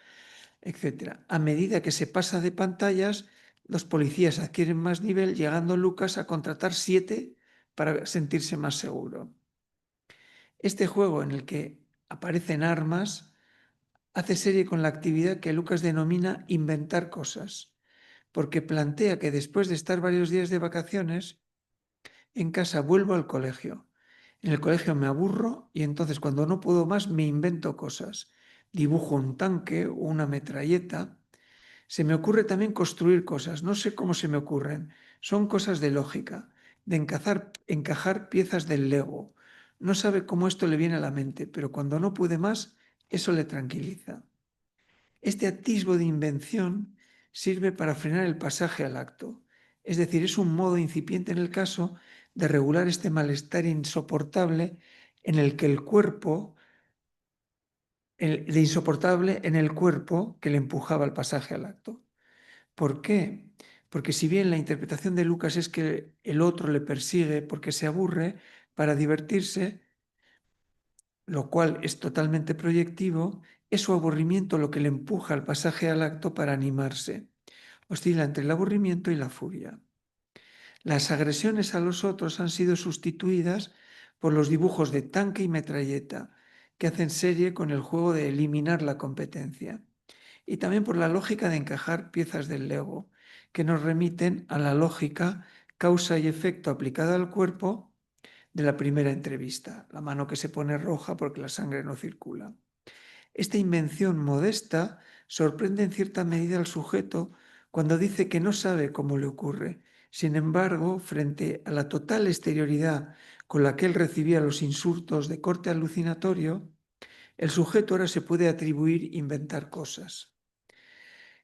etc. A medida que se pasa de pantallas, los policías adquieren más nivel, llegando Lucas a contratar 7 para sentirse más seguro. Este juego en el que aparecen armas hace serie con la actividad que Lucas denomina inventar cosas, porque plantea que después de estar varios días de vacaciones, en casa vuelvo al colegio. En el colegio me aburro y entonces cuando no puedo más me invento cosas. Dibujo un tanque o una metralleta. Se me ocurre también construir cosas. No sé cómo se me ocurren. Son cosas de lógica, de encajar piezas del Lego. No sabe cómo esto le viene a la mente, pero cuando no puede más, eso le tranquiliza. Este atisbo de invención sirve para frenar el pasaje al acto. Es decir, es un modo incipiente en el caso de regular este malestar insoportable en el que el cuerpo, de insoportable en el cuerpo que le empujaba al pasaje al acto. ¿Por qué? Porque si bien la interpretación de Lucas es que el otro le persigue porque se aburre para divertirse, lo cual es totalmente proyectivo, Es su aburrimiento lo que le empuja al pasaje al acto para animarse. Oscila entre el aburrimiento y la furia. Las agresiones a los otros han sido sustituidas por los dibujos de tanque y metralleta, que hacen serie con el juego de eliminar la competencia. Y también por la lógica de encajar piezas del Lego, que nos remiten a la lógica causa y efecto aplicada al cuerpo de la primera entrevista, la mano que se pone roja porque la sangre no circula. Esta invención modesta sorprende en cierta medida al sujeto cuando dice que no sabe cómo le ocurre. Sin embargo, frente a la total exterioridad con la que él recibía los insultos de corte alucinatorio, el sujeto ahora se puede atribuir inventar cosas.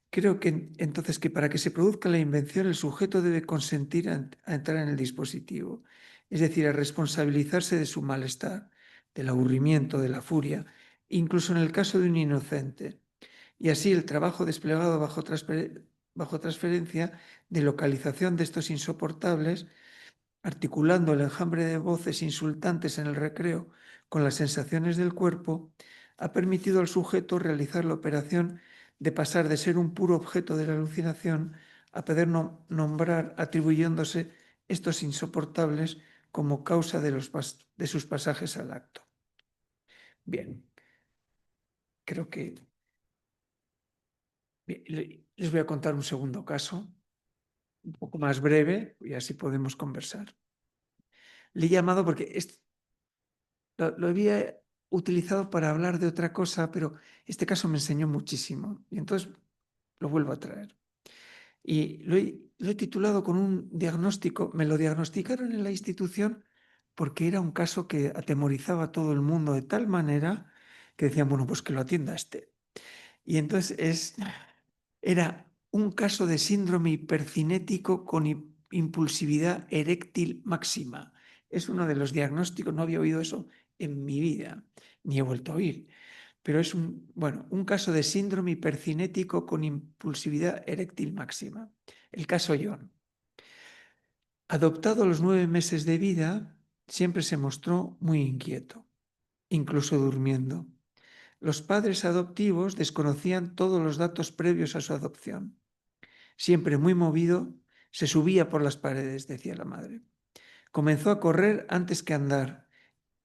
Creo que entonces que para que se produzca la invención el sujeto debe consentir a entrar en el dispositivo, es decir, a responsabilizarse de su malestar, del aburrimiento, de la furia, incluso en el caso de un inocente. Y así el trabajo desplegado bajo transferencia de localización de estos insoportables, articulando el enjambre de voces insultantes en el recreo con las sensaciones del cuerpo, ha permitido al sujeto realizar la operación de pasar de ser un puro objeto de la alucinación a poder nombrar atribuyéndose estos insoportables como causa de sus pasajes al acto. Bien, creo que les voy a contar un segundo caso, un poco más breve, y así podemos conversar. Le he llamado porque lo había utilizado para hablar de otra cosa, pero este caso me enseñó muchísimo y entonces lo vuelvo a traer. Y lo he titulado con un diagnóstico, me lo diagnosticaron en la institución porque era un caso que atemorizaba a todo el mundo de tal manera que decían, bueno, pues que lo atienda este. Y entonces era un caso de síndrome hipercinético con impulsividad eréctil máxima. Es uno de los diagnósticos, no había oído eso en mi vida, ni he vuelto a oír, pero es un caso de síndrome hipercinético con impulsividad eréctil máxima. El caso John. Adoptado a los 9 meses de vida, siempre se mostró muy inquieto, incluso durmiendo. Los padres adoptivos desconocían todos los datos previos a su adopción. Siempre muy movido, se subía por las paredes, decía la madre. Comenzó a correr antes que andar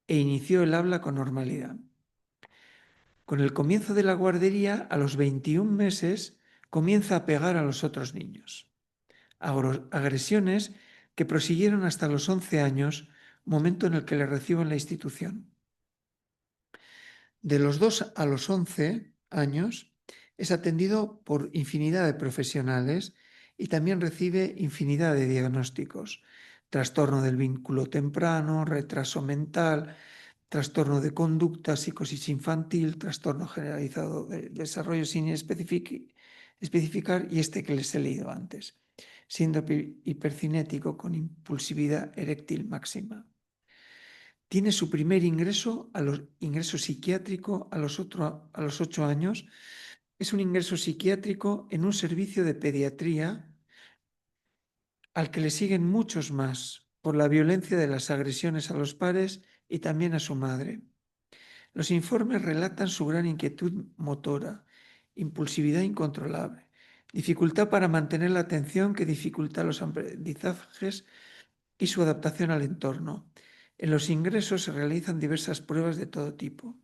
e inició el habla con normalidad. Con el comienzo de la guardería, a los 21 meses, comienza a pegar a los otros niños. Agresiones que prosiguieron hasta los 11 años, momento en el que le recibo en la institución. De los 2 a los 11 años es atendido por infinidad de profesionales y también recibe infinidad de diagnósticos. Trastorno del vínculo temprano, retraso mental, trastorno de conducta, psicosis infantil, trastorno generalizado de desarrollo sin especificar y este que les he leído antes. Síndrome hipercinético con impulsividad eréctil máxima. Tiene su primer ingreso psiquiátrico a los 8 años. Es un ingreso psiquiátrico en un servicio de pediatría al que le siguen muchos más por la violencia de las agresiones a los padres y también a su madre. Los informes relatan su gran inquietud motora, impulsividad incontrolable, dificultad para mantener la atención que dificulta los aprendizajes y su adaptación al entorno. En los ingresos se realizan diversas pruebas de todo tipo,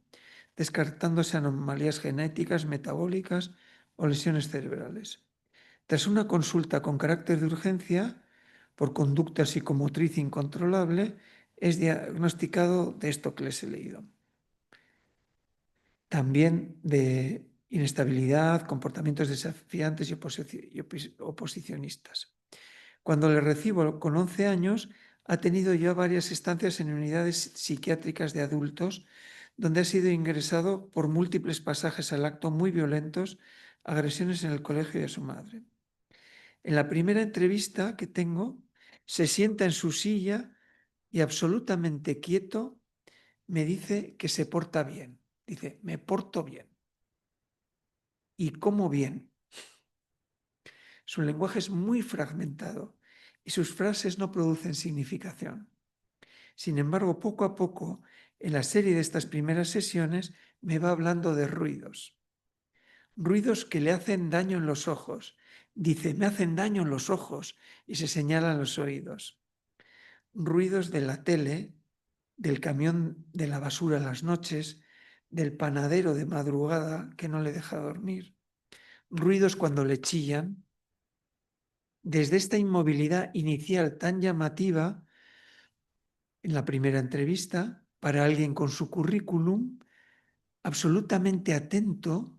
descartándose anomalías genéticas, metabólicas o lesiones cerebrales. Tras una consulta con carácter de urgencia, por conducta psicomotriz incontrolable, es diagnosticado de esto que les he leído. También de inestabilidad, comportamientos desafiantes y oposicionistas. Cuando le recibo con 11 años, ha tenido ya varias estancias en unidades psiquiátricas de adultos, donde ha sido ingresado por múltiples pasajes al acto muy violentos, agresiones en el colegio de su madre. En la primera entrevista que tengo, se sienta en su silla y absolutamente quieto me dice que se porta bien. Dice, me porto bien. ¿Y cómo bien? Su lenguaje es muy fragmentado y sus frases no producen significación. Sin embargo, poco a poco, en la serie de estas primeras sesiones, me va hablando de ruidos. Ruidos que le hacen daño en los ojos. Dice, me hacen daño en los ojos y se señalan los oídos. Ruidos de la tele, del camión de la basura en las noches, del panadero de madrugada que no le deja dormir. Ruidos cuando le chillan. Desde esta inmovilidad inicial tan llamativa, en la primera entrevista, para alguien con su currículum, absolutamente atento,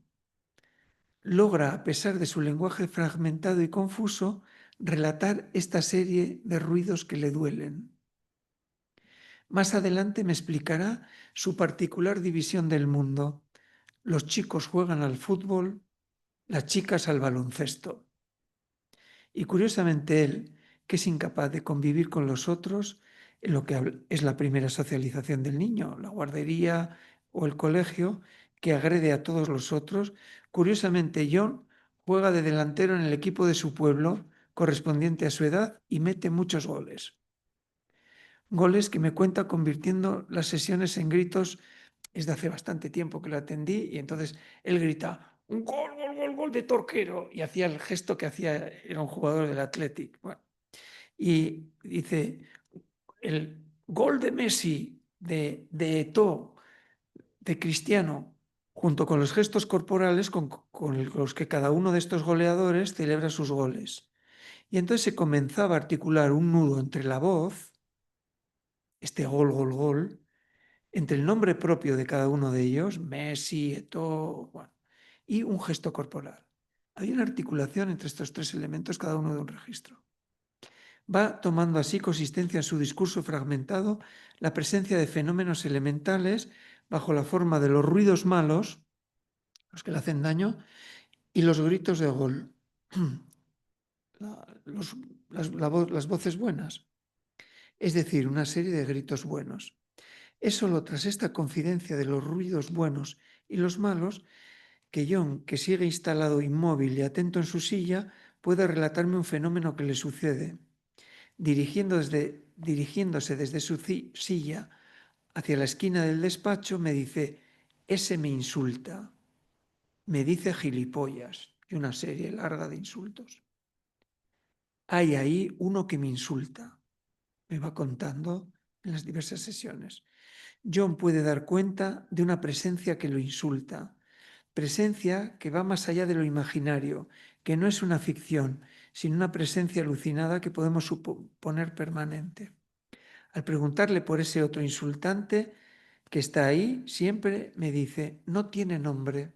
logra, a pesar de su lenguaje fragmentado y confuso, relatar esta serie de ruidos que le duelen. Más adelante me explicará su particular división del mundo. Los chicos juegan al fútbol, las chicas al baloncesto. Y curiosamente él, que es incapaz de convivir con los otros, en lo que es la primera socialización del niño, la guardería o el colegio, que agrede a todos los otros, curiosamente John juega de delantero en el equipo de su pueblo, correspondiente a su edad, y mete muchos goles. Goles que me cuenta convirtiendo las sesiones en gritos. Es de hace bastante tiempo que lo atendí y entonces él grita, un gol, gol, gol, gol de Torquero, y hacía el gesto que hacía, era un jugador del Athletic. Bueno, y dice, el gol de Messi, de Eto'o, de Cristiano, junto con los gestos corporales con los que cada uno de estos goleadores celebra sus goles. Y entonces se comenzaba a articular un nudo entre la voz, este gol, gol, gol, entre el nombre propio de cada uno de ellos, Messi, Eto'o, bueno, y un gesto corporal. Hay una articulación entre estos tres elementos, cada uno de un registro. Va tomando así consistencia en su discurso fragmentado la presencia de fenómenos elementales bajo la forma de los ruidos malos, los que le hacen daño, y los gritos de gol, las voces buenas, es decir, una serie de gritos buenos. Es solo tras esta confidencia de los ruidos buenos y los malos que John, que sigue instalado inmóvil y atento en su silla, puede relatarme un fenómeno que le sucede. Dirigiéndose desde su silla hacia la esquina del despacho, me dice, ese me insulta, me dice gilipollas, y una serie larga de insultos. Hay ahí uno que me insulta, me va contando en las diversas sesiones. John puede dar cuenta de una presencia que lo insulta, presencia que va más allá de lo imaginario, que no es una ficción, sino una presencia alucinada que podemos suponer permanente. Al preguntarle por ese otro insultante que está ahí, siempre me dice, no tiene nombre,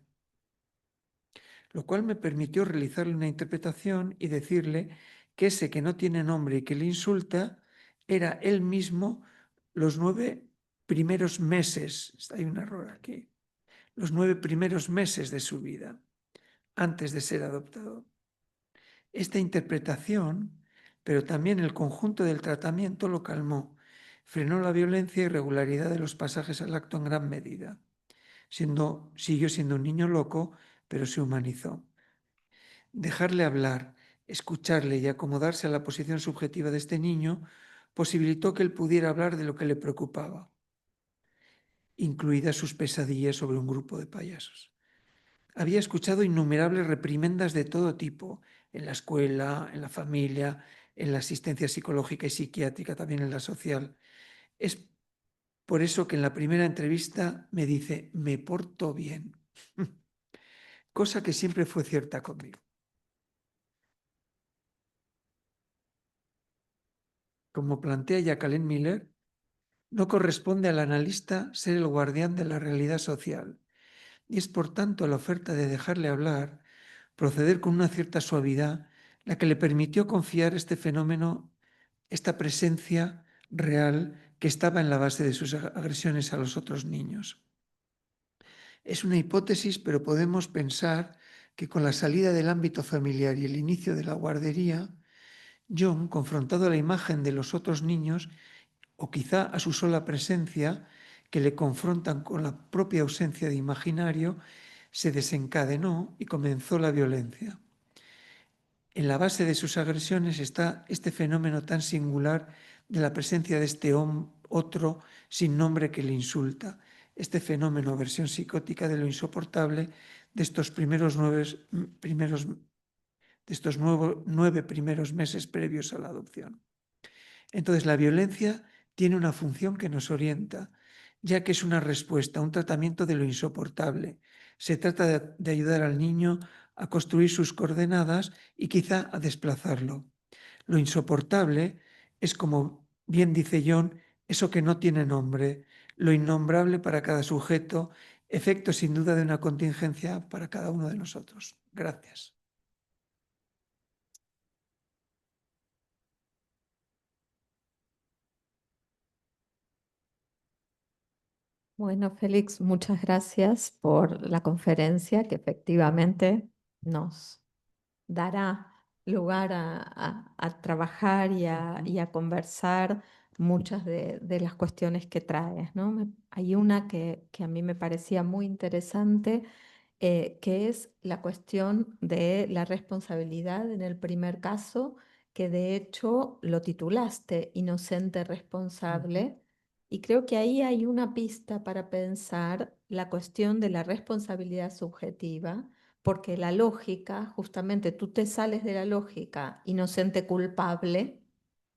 lo cual me permitió realizarle una interpretación y decirle que ese que no tiene nombre y que le insulta era él mismo los 9 primeros meses, hay un error aquí, los 9 primeros meses de su vida, antes de ser adoptado. Esta interpretación, pero también el conjunto del tratamiento lo calmó, frenó la violencia y irregularidad de los pasajes al acto en gran medida. Siguió siendo un niño loco, pero se humanizó. Dejarle hablar, escucharle y acomodarse a la posición subjetiva de este niño posibilitó que él pudiera hablar de lo que le preocupaba, incluidas sus pesadillas sobre un grupo de payasos. Había escuchado innumerables reprimendas de todo tipo, en la escuela, en la familia, en la asistencia psicológica y psiquiátrica, también en la social. Es por eso que en la primera entrevista me dice, me porto bien, cosa que siempre fue cierta conmigo. Como plantea Jacqueline Miller, no corresponde al analista ser el guardián de la realidad social, y es por tanto la oferta de dejarle hablar, proceder con una cierta suavidad, la que le permitió confiar este fenómeno, esta presencia real que estaba en la base de sus agresiones a los otros niños. Es una hipótesis, pero podemos pensar que con la salida del ámbito familiar y el inicio de la guardería, John, confrontado a la imagen de los otros niños, o quizá a su sola presencia, que le confrontan con la propia ausencia de imaginario, se desencadenó y comenzó la violencia. En la base de sus agresiones está este fenómeno tan singular de la presencia de este otro sin nombre que le insulta, este fenómeno, versión psicótica de lo insoportable, de estos nueve primeros meses previos a la adopción. Entonces, la violencia tiene una función que nos orienta, ya que es una respuesta, un tratamiento de lo insoportable. Se trata de ayudar al niño a construir sus coordenadas y quizá a desplazarlo. Lo insoportable es, como bien dice John, eso que no tiene nombre, lo innombrable para cada sujeto, efecto sin duda de una contingencia para cada uno de nosotros. Gracias. Bueno, Félix, muchas gracias por la conferencia que efectivamente nos dará lugar a trabajar y a conversar muchas de las cuestiones que traes, ¿no? Hay una que a mí me parecía muy interesante, que es la cuestión de la responsabilidad en el primer caso, que de hecho lo titulaste Inocente Responsable. Y creo que ahí hay una pista para pensar la cuestión de la responsabilidad subjetiva, porque la lógica, justamente tú te sales de la lógica inocente culpable,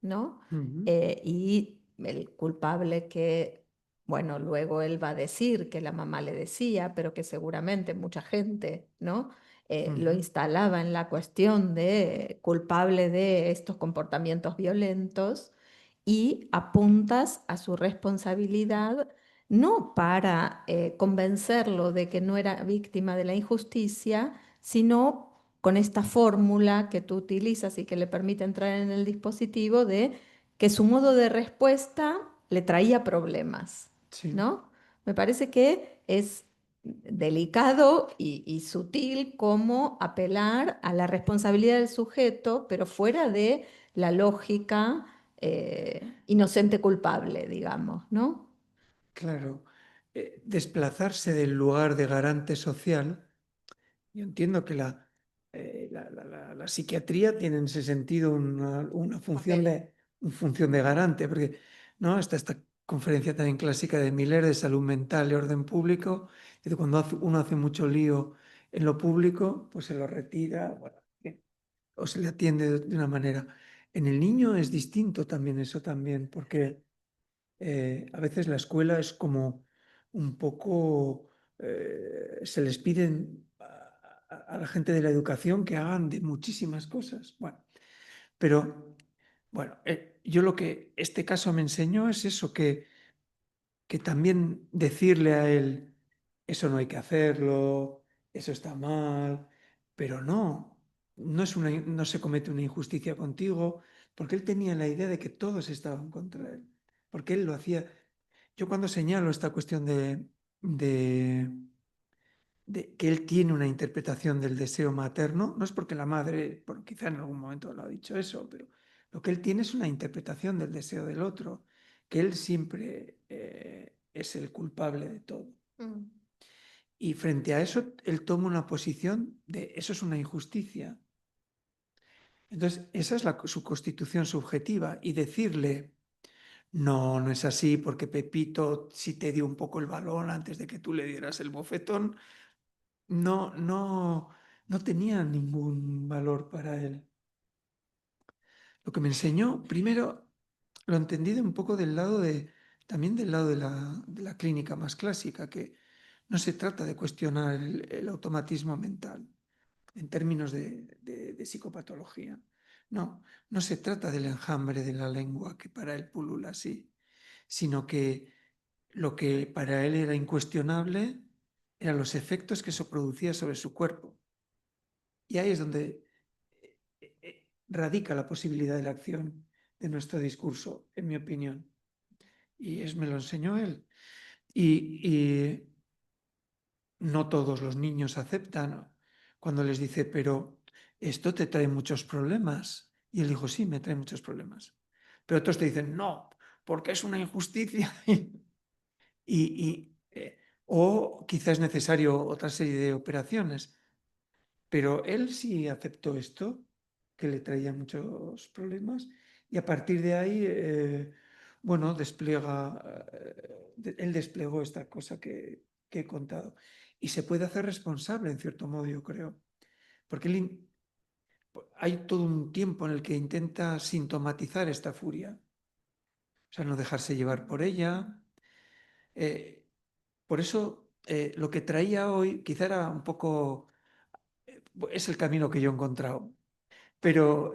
¿no? Y el culpable que, bueno, luego él va a decir que la mamá le decía, pero que seguramente mucha gente, ¿no? Lo instalaba en la cuestión de culpable de estos comportamientos violentos, y apuntas a su responsabilidad no para convencerlo de que no era víctima de la injusticia, sino con esta fórmula que tú utilizas y que le permite entrar en el dispositivo de que su modo de respuesta le traía problemas, Sí. ¿no? Me parece que es delicado y sutil cómo apelar a la responsabilidad del sujeto, pero fuera de la lógica inocente culpable, digamos, ¿no? Claro, desplazarse del lugar de garante social. Yo entiendo que la psiquiatría tiene en ese sentido una Papel. función de garante, porque ¿no? Está esta conferencia también clásica de Miller de salud mental y orden público, dice, cuando uno hace mucho lío en lo público, pues se lo retira, bueno, o se le atiende de una manera. En el niño es distinto también eso también, porque a veces la escuela es como un poco, se les piden a la gente de la educación que hagan de muchísimas cosas. Bueno, pero bueno, yo lo que este caso me enseñó es eso, que también decirle a él, eso no hay que hacerlo, eso está mal, pero no se comete una injusticia contigo, porque él tenía la idea de que todos estaban contra él, porque él lo hacía. Yo cuando señalo esta cuestión de, de que él tiene una interpretación del deseo materno, no es porque la madre, quizá en algún momento lo ha dicho eso, pero lo que él tiene es una interpretación del deseo del otro, que él siempre es el culpable de todo. Mm. Y frente a eso, él toma una posición de eso es una injusticia. Entonces, esa es su constitución subjetiva y decirle, no, no es así, porque Pepito sí te dio un poco el balón antes de que tú le dieras el bofetón, no tenía ningún valor para él. Lo que me enseñó, primero, lo entendí de un poco también del lado de la clínica más clásica, que no se trata de cuestionar el automatismo mental en términos de psicopatología. No, no se trata del enjambre de la lengua que para él pulula así, sino que lo que para él era incuestionable eran los efectos que eso producía sobre su cuerpo. Y ahí es donde radica la posibilidad de la acción de nuestro discurso, en mi opinión. Y me lo enseñó él. Y no todos los niños aceptan cuando les dice, pero esto te trae muchos problemas. Y él dijo, sí, me trae muchos problemas. Pero otros te dicen, no, porque es una injusticia. O quizás es necesario otra serie de operaciones. Pero él sí aceptó esto, que le traía muchos problemas, y a partir de ahí, bueno, él desplegó esta cosa que he contado. Y se puede hacer responsable, en cierto modo, yo creo. Porque hay todo un tiempo en el que intenta sintomatizar esta furia. O sea, no dejarse llevar por ella. Por eso, lo que traía hoy quizá era un poco... es el camino que yo he encontrado. Pero,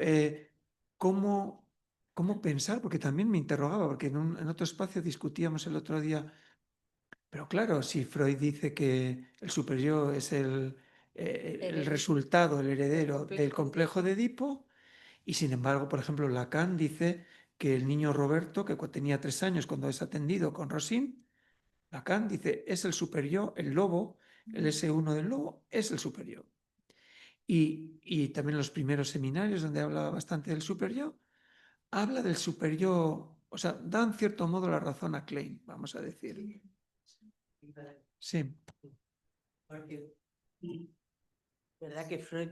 ¿cómo, cómo pensar? Porque también me interrogaba, porque en otro espacio discutíamos el otro día. Pero claro, si Freud dice que el superior es el resultado, el heredero del complejo de Edipo, y sin embargo, por ejemplo, Lacan dice que el niño Roberto, que tenía 3 años cuando es atendido con Rosine, Lacan dice, es el superior, el lobo, el S1 del lobo, es el superior. Y también los primeros seminarios donde hablaba bastante del superior, habla del superior, o sea, da en cierto modo la razón a Klein, vamos a decir. Sí. Porque, verdad que Freud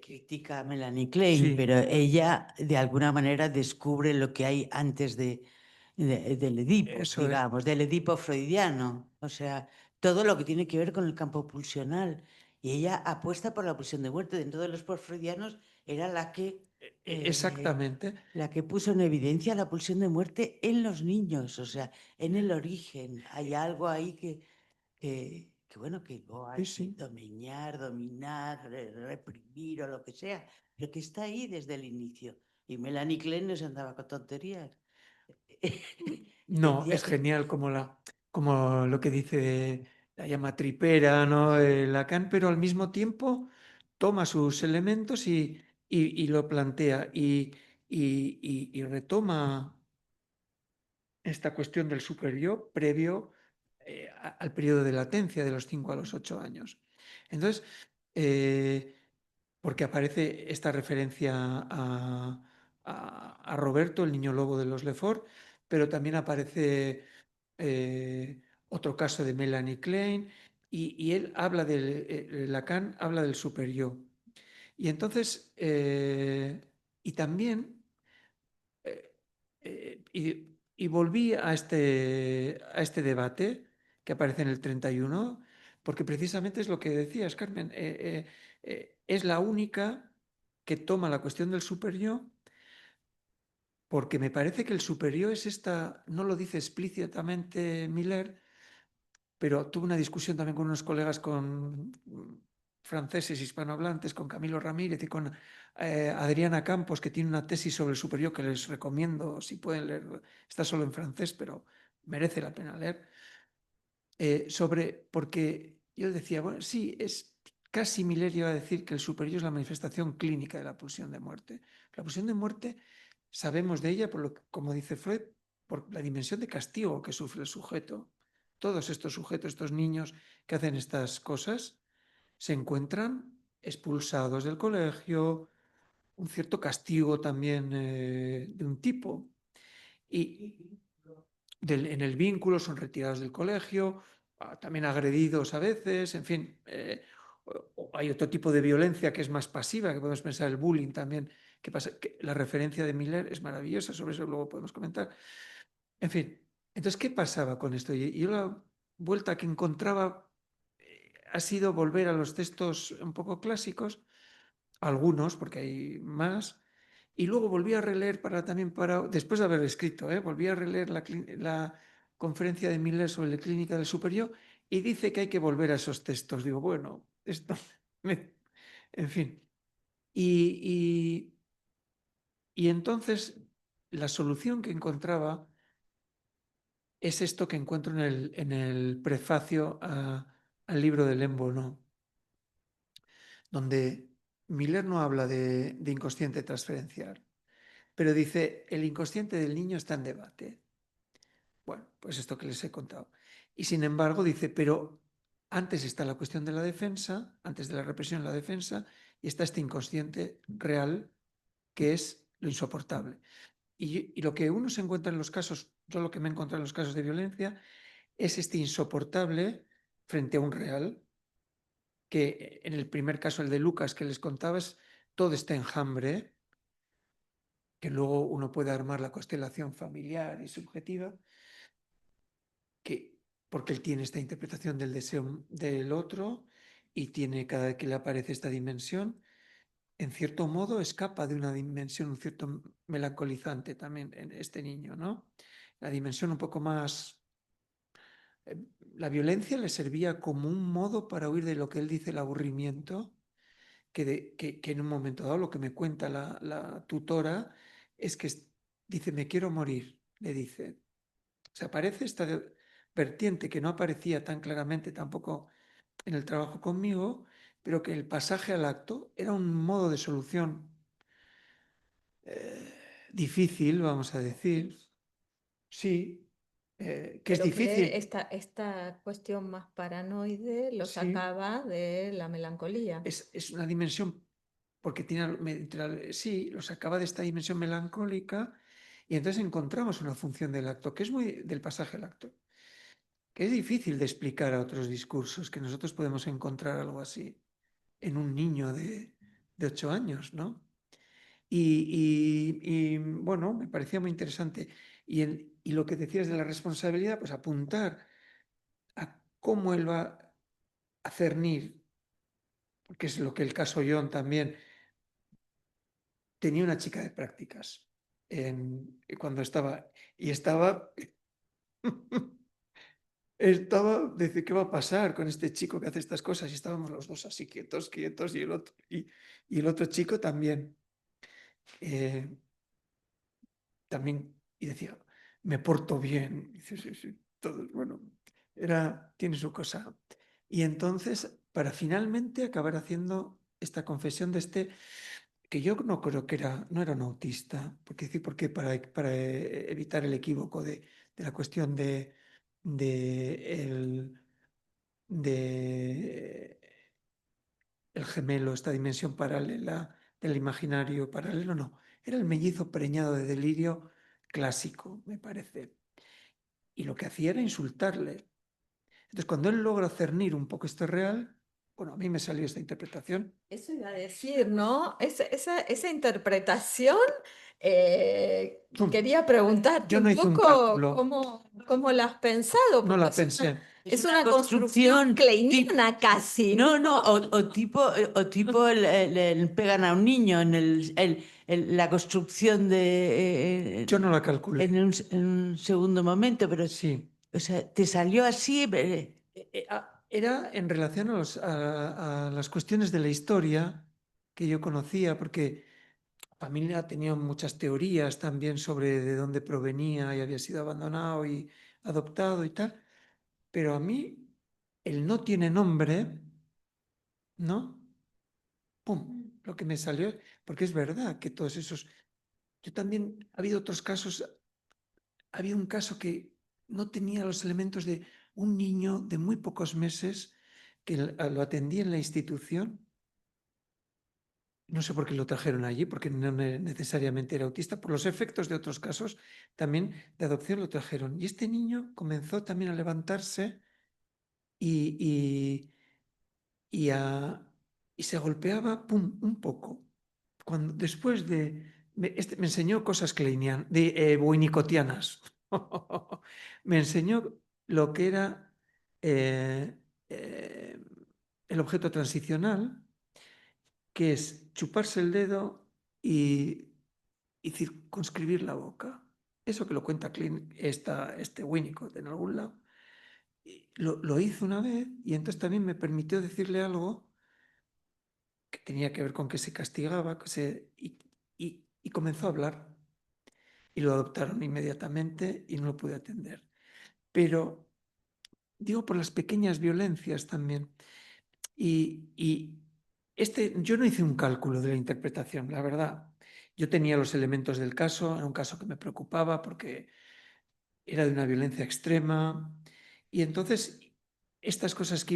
critica a Melanie Klein, Sí, pero ella de alguna manera descubre lo que hay antes del Edipo, eso es. digamos, del Edipo freudiano. O sea, todo lo que tiene que ver con el campo pulsional. Y ella apuesta por la pulsión de muerte. Dentro de los postfreudianos era Exactamente. la que puso en evidencia la pulsión de muerte en los niños, o sea, en el origen. Hay algo ahí que bueno, que luego hay Sí, que dominar, reprimir o lo que sea, pero que está ahí desde el inicio. Y Melanie Klein no se andaba con tonterías. no, Decía es que genial como lo que dice la llama tripera, ¿no? Lacan, pero al mismo tiempo toma sus elementos y lo plantea y retoma esta cuestión del superior previo al periodo de latencia de los 5 a los 8 años. Entonces, porque aparece esta referencia a Roberto, el niño lobo de los Lefort, pero también aparece otro caso de Melanie Klein, y él habla Lacan habla del superior. Y entonces, y también, y volví a este debate que aparece en el 31, porque precisamente es lo que decías, Carmen, es la única que toma la cuestión del superior, porque me parece que el superior es esta, no lo dice explícitamente Miller, pero tuve una discusión también con unos colegas franceses hispanohablantes, con Camilo Ramírez y con Adriana Campos, que tiene una tesis sobre el superior que les recomiendo, si pueden leer, está solo en francés, pero merece la pena leer, porque yo decía, bueno, sí, es casi Miller iba a decir que el superior es la manifestación clínica de la pulsión de muerte. La pulsión de muerte sabemos de ella, como dice Freud, por la dimensión de castigo que sufre el sujeto. Todos estos sujetos, estos niños que hacen estas cosas, se encuentran expulsados del colegio, un cierto castigo también de un tipo. Y en el vínculo son retirados del colegio, también agredidos a veces, en fin. Hay otro tipo de violencia que es más pasiva, que podemos pensar el bullying también, que la referencia de Miller es maravillosa, sobre eso luego podemos comentar. En fin, entonces, ¿qué pasaba con esto? Y yo la vuelta que encontraba ha sido volver a los textos un poco clásicos, algunos, porque hay más, y luego volví a releer después de haber escrito, volví a releer la conferencia de Miller sobre la clínica del superior y dice que hay que volver a esos textos. Digo, bueno, esto, en fin. Y entonces la solución que encontraba es esto que encuentro en el prefacio al libro de Lembo, donde Miller no habla de inconsciente transferencial, pero dice, el inconsciente del niño está en debate. Bueno, pues esto que les he contado. Y sin embargo dice, pero antes está la cuestión de la defensa, antes de la represión la defensa, y está este inconsciente real que es lo insoportable. Y lo que uno se encuentra en los casos, yo lo que me he encontrado en los casos de violencia, es este insoportable frente a un real, que en el primer caso, el de Lucas que les contabas, todo este enjambre, que luego uno puede armar la constelación familiar y subjetiva, porque él tiene esta interpretación del deseo del otro y tiene cada vez que le aparece esta dimensión, en cierto modo escapa de una dimensión un cierto melancolizante también en este niño, ¿no? La dimensión un poco más... La violencia le servía como un modo para huir de lo que él dice el aburrimiento, que en un momento dado lo que me cuenta la tutora es que dice, me quiero morir, le dice. O sea, aparece esta vertiente que no aparecía tan claramente tampoco en el trabajo conmigo, pero que el pasaje al acto era un modo de solución difícil, vamos a decir. Sí, que es Pero que difícil. esta cuestión más paranoide lo Sí, sacaba de la melancolía. es una dimensión, porque tiene, sí, lo sacaba de esta dimensión melancólica y entonces encontramos una función del acto, que es muy del pasaje al acto, que es difícil de explicar a otros discursos, que nosotros podemos encontrar algo así en un niño de 8 años, ¿no? Bueno, me parecía muy interesante. Y lo que decías de la responsabilidad, pues apuntar a cómo él va a cernir, porque es lo que el caso John también tenía una chica de prácticas cuando estaba, y dice, ¿qué va a pasar con este chico que hace estas cosas? Y estábamos los dos así quietos, quietos, y el otro chico también. También, y decía, me porto bien. Y dice, sí, sí, todo, bueno, tiene su cosa. Y entonces, para finalmente acabar haciendo esta confesión de que yo no creo que no era un autista, porque para evitar el equívoco de la cuestión de el gemelo, esta dimensión paralela del imaginario paralelo, no. Era el mellizo preñado de delirio clásico, me parece. Y lo que hacía era insultarle. Entonces, cuando él logra cernir un poco esto real, bueno, a mí me salió esta interpretación. Eso iba a decir, ¿no? Esa interpretación, ¡Pum! quería preguntarte Yo no un hice un poco cálculo, cómo la has pensado, no porque la pensé. es una una construcción kleiniana casi, No, ¿no? no, o tipo pegan a un niño en la construcción Yo no la calculé. en un segundo momento, pero, Sí. o sea, te salió así. Era en relación a las cuestiones de la historia que yo conocía, porque la familia tenía muchas teorías también sobre de dónde provenía y había sido abandonado y adoptado y tal, pero a mí el no tiene nombre, ¿no? ¡Pum! Lo que me salió, porque es verdad que todos esos... Yo también, ha habido otros casos, había un caso que no tenía los elementos de un niño de muy pocos meses que lo atendí en la institución. No sé por qué lo trajeron allí, porque no necesariamente era autista. Por los efectos de otros casos, también de adopción lo trajeron. Y este niño comenzó también a levantarse y, y, y se golpeaba, pum, un poco. Después de... Me enseñó cosas winnicottianas. Me enseñó lo que era eh, el objeto transicional, que es chuparse el dedo y circunscribir la boca. Eso que lo cuenta este Winnicott en algún lado. Lo hizo una vez y entonces también me permitió decirle algo que tenía que ver con que se castigaba y comenzó a hablar. Y lo adoptaron inmediatamente y no lo pude atender. Pero digo por las pequeñas violencias también. Y yo no hice un cálculo de la interpretación, la verdad. Yo tenía los elementos del caso, era un caso que me preocupaba porque era de una violencia extrema. Y entonces estas cosas que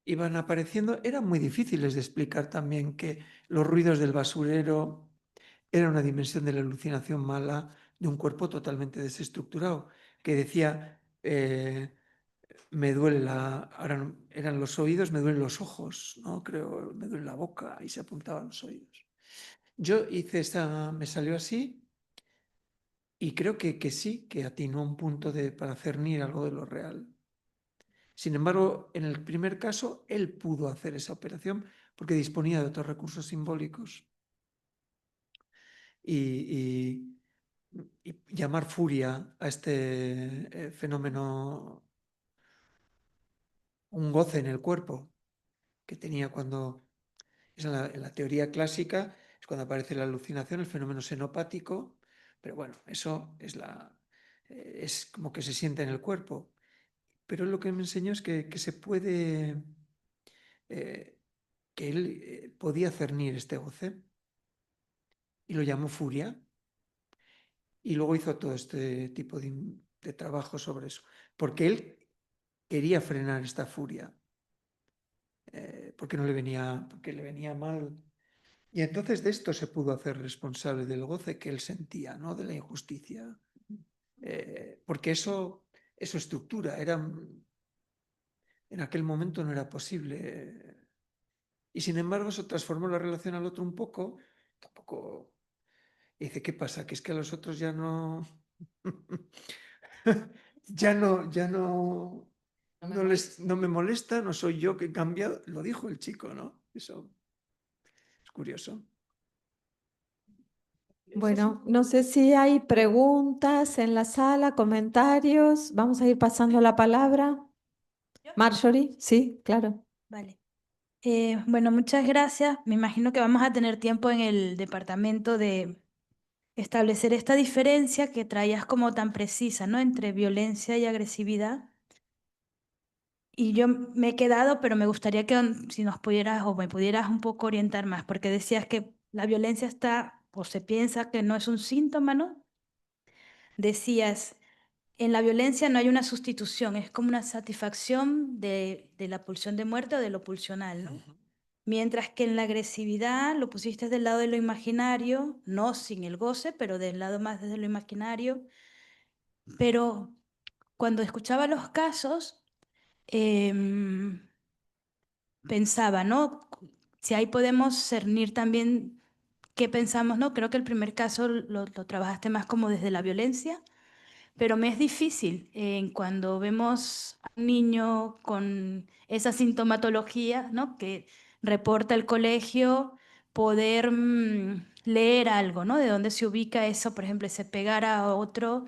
iban apareciendo eran muy difíciles de explicar también, que los ruidos del basurero eran una dimensión de la alucinación mala de un cuerpo totalmente desestructurado, que decía, me duele ahora eran los oídos, me duelen los ojos, ¿no? Creo, me duele la boca y se apuntaban los oídos. Yo hice me salió así y creo que sí, que atinó un punto para cernir algo de lo real. Sin embargo, en el primer caso, él pudo hacer esa operación porque disponía de otros recursos simbólicos. Y llamar furia a este fenómeno, un goce en el cuerpo que tenía en la teoría clásica, es cuando aparece la alucinación, el fenómeno senopático, pero bueno, eso es como que se siente en el cuerpo. Pero lo que me enseñó es que se puede, que él podía cernir este goce y lo llamó furia. Y luego hizo todo este tipo de trabajo sobre eso, porque él quería frenar esta furia, porque le venía mal. Y entonces de esto se pudo hacer responsable del goce que él sentía, ¿no? De la injusticia. Porque eso estructura, en aquel momento no era posible. Y sin embargo, eso transformó la relación al otro un poco. Tampoco. Y dice, ¿qué pasa? Que es que a los otros ya no. ya no me molesta, no soy yo que he cambiado. Lo dijo el chico, ¿no? Eso es curioso. Bueno, no sé si hay preguntas en la sala, comentarios. Vamos a ir pasando la palabra. Marjorie, sí, claro. Vale. Bueno, muchas gracias. Me imagino que vamos a tener tiempo en el departamento de establecer esta diferencia que traías como tan precisa, ¿no? Entre violencia y agresividad. Y yo me he quedado, pero me gustaría que si nos pudieras o me pudieras un poco orientar más, porque decías que la violencia está, o se piensa que no es un síntoma, ¿no? Decías, en la violencia no hay una sustitución, es como una satisfacción de la pulsión de muerte o de lo pulsional, ¿no? Mientras que en la agresividad lo pusiste del lado de lo imaginario, no sin el goce, pero del lado más desde lo imaginario. Pero cuando escuchaba los casos, pensaba, ¿no? Si ahí podemos cernir también qué pensamos, ¿no? Creo que el primer caso lo trabajaste más como desde la violencia, pero me es difícil cuando vemos a un niño con esa sintomatología, ¿no? Que reporta el colegio, poder leer algo, ¿no? De dónde se ubica eso, por ejemplo, ese pegar a otro,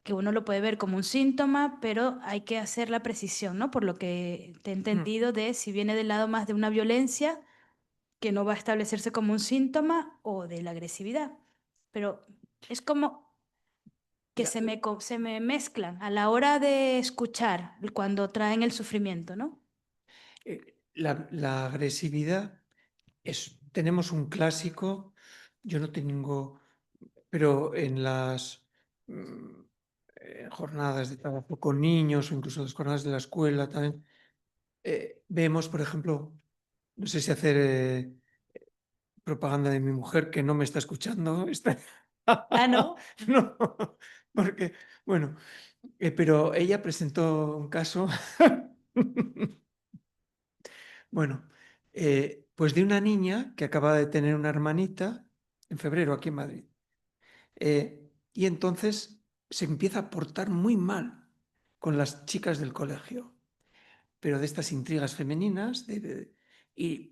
que uno lo puede ver como un síntoma, pero hay que hacer la precisión, ¿no? Por lo que te he entendido de si viene del lado más de una violencia, que no va a establecerse como un síntoma, o de la agresividad. Pero es como que se me mezclan a la hora de escuchar cuando traen el sufrimiento, ¿no? La agresividad tenemos un clásico, yo no tengo, pero en las jornadas de trabajo con niños o incluso las jornadas de la escuela también, vemos, por ejemplo, no sé si hacer propaganda de mi mujer que no me está escuchando. Ah, ¿no? No, porque, bueno, pero ella presentó un caso, bueno, pues de una niña que acaba de tener una hermanita en febrero aquí en Madrid. Y entonces se empieza a portar muy mal con las chicas del colegio, pero de estas intrigas femeninas,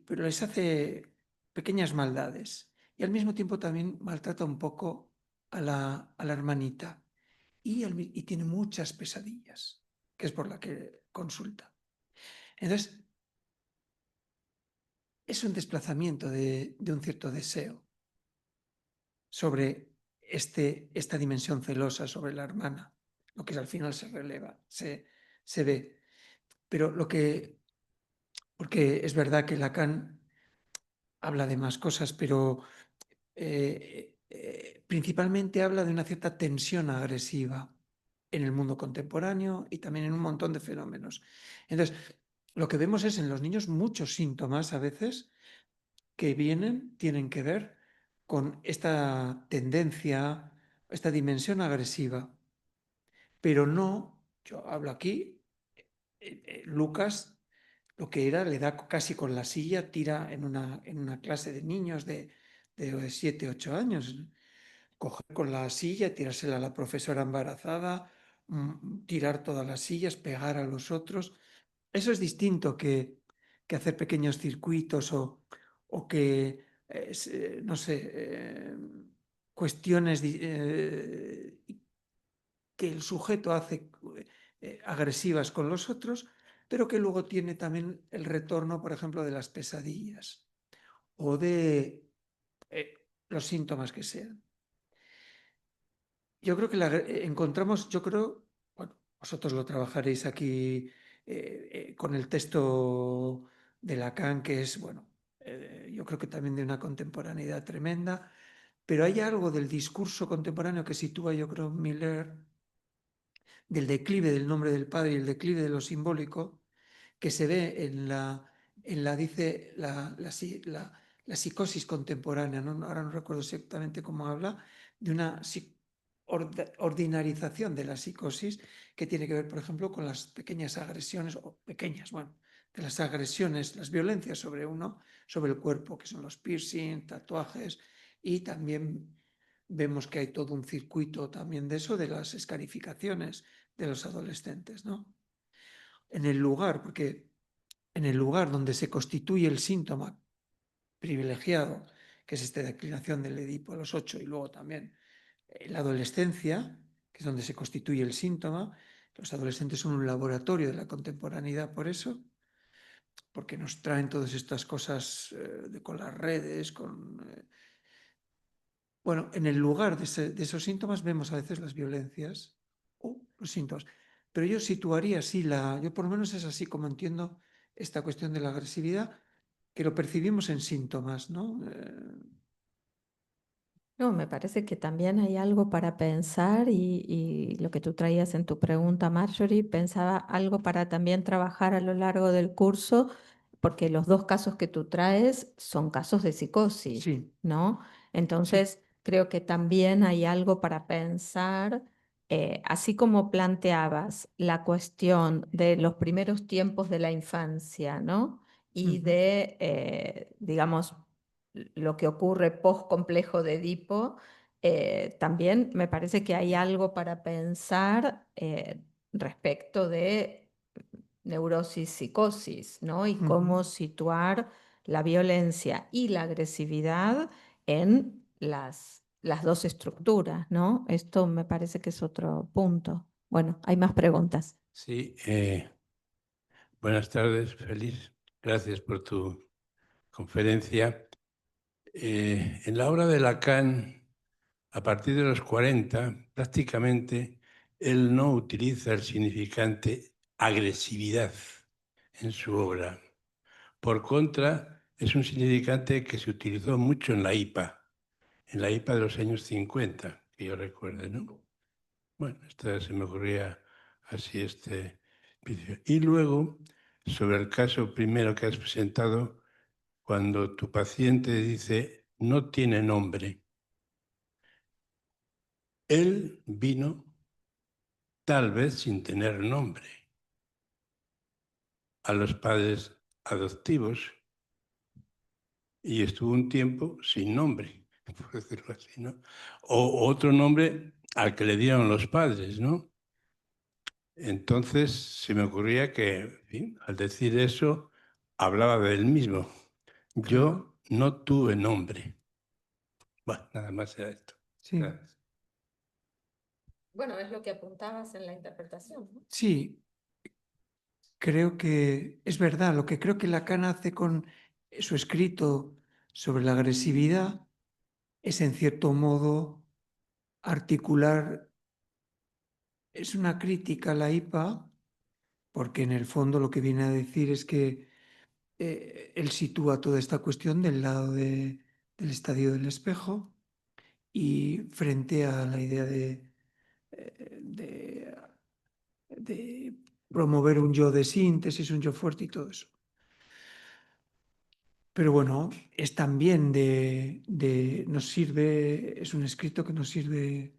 pero les hace pequeñas maldades y al mismo tiempo también maltrata un poco a la hermanita y tiene muchas pesadillas, que es por la que consulta. Entonces, es un desplazamiento de un cierto deseo sobre esta dimensión celosa sobre la hermana, lo que al final se releva, se ve. Pero porque es verdad que Lacan habla de más cosas, pero principalmente habla de una cierta tensión agresiva en el mundo contemporáneo y también en un montón de fenómenos. Entonces, lo que vemos es en los niños muchos síntomas a veces que tienen que ver con esta tendencia, esta dimensión agresiva. Pero no, yo hablo aquí, Lucas lo que era, le da casi con la silla, tira en una clase de niños de de 7, 8 años. Coger con la silla, tirársela a la profesora embarazada, tirar todas las sillas, pegar a los otros. Eso es distinto que hacer pequeños circuitos o que, no sé, cuestiones que el sujeto hace agresivas con los otros, pero que luego tiene también el retorno, por ejemplo, de las pesadillas o de los síntomas que sean. Yo creo que encontramos, bueno, vosotros lo trabajaréis aquí con el texto de Lacan, que es, bueno, yo creo que también de una contemporaneidad tremenda, pero hay algo del discurso contemporáneo que sitúa, yo creo, Miller, del declive del nombre del padre y el declive de lo simbólico, que se ve dice, la psicosis contemporánea, ¿no? Ahora no recuerdo exactamente cómo habla, de una ordinarización de la psicosis que tiene que ver, por ejemplo, con las pequeñas agresiones, de las agresiones, las violencias sobre uno, sobre el cuerpo, que son los piercing, tatuajes, y también vemos que hay todo un circuito también de eso, de las escarificaciones de los adolescentes, ¿no? En el lugar, porque en el lugar donde se constituye el síntoma privilegiado, que es esta declinación del Edipo a los 8, y luego también la adolescencia, que es donde se constituye el síntoma. Los adolescentes son un laboratorio de la contemporaneidad por eso, porque nos traen todas estas cosas con las redes, Bueno, en el lugar de esos síntomas vemos a veces las violencias o los síntomas. Pero yo situaría así, yo por lo menos es así como entiendo esta cuestión de la agresividad, que lo percibimos en síntomas, ¿no? No, me parece que también hay algo para pensar y lo que tú traías en tu pregunta, Marjorie, pensaba algo para también trabajar a lo largo del curso, porque los dos casos que tú traes son casos de psicosis, Sí, ¿no? sí, Entonces, creo que también hay algo para pensar, así como planteabas la cuestión de los primeros tiempos de la infancia, ¿no? Y de, digamos, lo que ocurre post-complejo de Edipo, también me parece que hay algo para pensar respecto de neurosis, psicosis, ¿no? Y cómo situar la violencia y la agresividad en las dos estructuras, ¿no? Esto me parece que es otro punto. Bueno, hay más preguntas. Sí, buenas tardes, Feliz. Gracias por tu conferencia. En la obra de Lacan, a partir de los 40, prácticamente él no utiliza el significante agresividad en su obra. Por contra, es un significante que se utilizó mucho en la IPA de los años 50, que yo recuerdo, ¿no? Bueno, se me ocurría así este vídeo. Y luego, sobre el caso primero que has presentado, cuando tu paciente dice no tiene nombre, él vino tal vez sin tener nombre a los padres adoptivos y estuvo un tiempo sin nombre, por decirlo así, ¿no? O otro nombre al que le dieron los padres, ¿no? Entonces se me ocurría que, en fin, al decir eso, hablaba de él mismo. Yo no tuve nombre. Bueno, nada más era esto. sí. Gracias. Bueno, es lo que apuntabas en la interpretación, ¿no? Sí, creo que es verdad. Lo que creo que Lacan hace con su escrito sobre la agresividad es, en cierto modo, articular, es una crítica a la IPA, porque en el fondo lo que viene a decir es que él sitúa toda esta cuestión del lado del estadio del espejo y frente a la idea de promover un yo de síntesis, un yo fuerte y todo eso. Pero bueno, es también nos sirve, es un escrito que nos sirve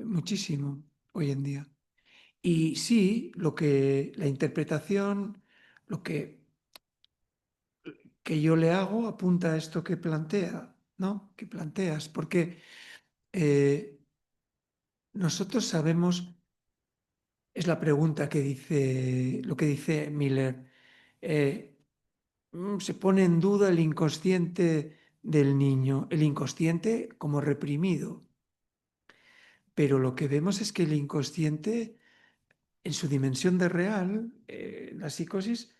muchísimo hoy en día. Y sí, la interpretación, lo que yo le hago apunta a esto que plantea, ¿no? que planteas, porque nosotros sabemos, es la pregunta que dice, lo que dice Miller, se pone en duda el inconsciente del niño, el inconsciente como reprimido, pero lo que vemos es que el inconsciente, en su dimensión de real, la psicosis,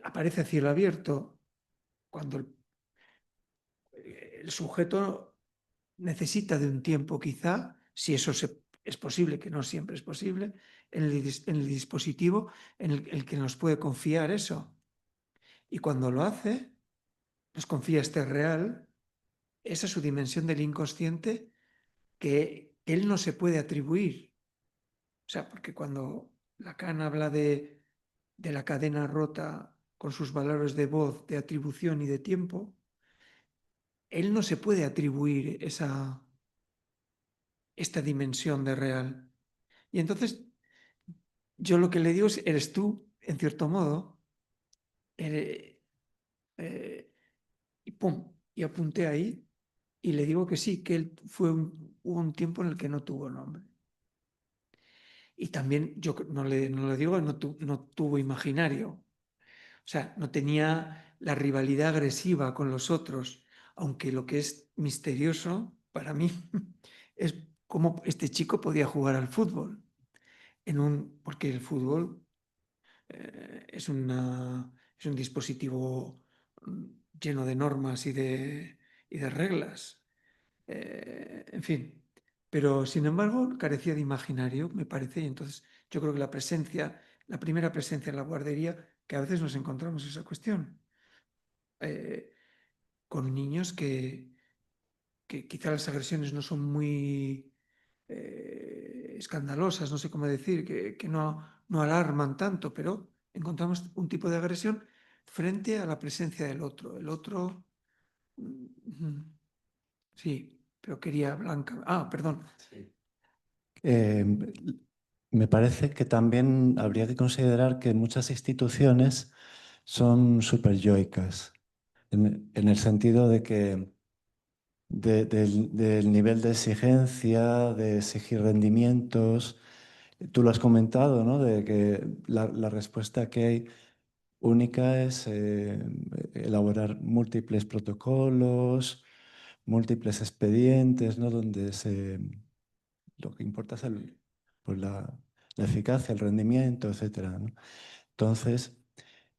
aparece a cielo abierto, cuando el sujeto necesita de un tiempo quizá, si eso es posible, que no siempre es posible, en el dispositivo en el que nos puede confiar eso. Y cuando lo hace, nos confía este real, esa es su dimensión del inconsciente que él no se puede atribuir. O sea, porque cuando Lacan habla de la cadena rota con sus valores de voz, de atribución y de tiempo, él no se puede atribuir esta dimensión de real. Y entonces, yo lo que le digo es, eres tú, en cierto modo, y pum, y apunté ahí, y le digo que sí, que él hubo un tiempo en el que no tuvo nombre. Y también, yo no le digo, no tuvo imaginario. O sea, no tenía la rivalidad agresiva con los otros, aunque lo que es misterioso para mí es cómo este chico podía jugar al fútbol, porque el fútbol es un dispositivo lleno de normas y de reglas. En fin, pero sin embargo carecía de imaginario, me parece, y entonces yo creo que la primera presencia en la guardería, que a veces nos encontramos esa cuestión, con niños que quizá las agresiones no son muy escandalosas, no sé cómo decir, que no alarman tanto, pero encontramos un tipo de agresión frente a la presencia del otro. El otro, sí, pero quería Blanca. Ah, perdón. Eh, Me parece que también habría que considerar que muchas instituciones son superyoicas, en el sentido de que del nivel de exigencia, de exigir rendimientos. Tú lo has comentado, ¿no? De que la respuesta que hay única es elaborar múltiples protocolos, múltiples expedientes, ¿no? Donde lo que importa es pues la eficacia, el rendimiento, etcétera, ¿no? Entonces,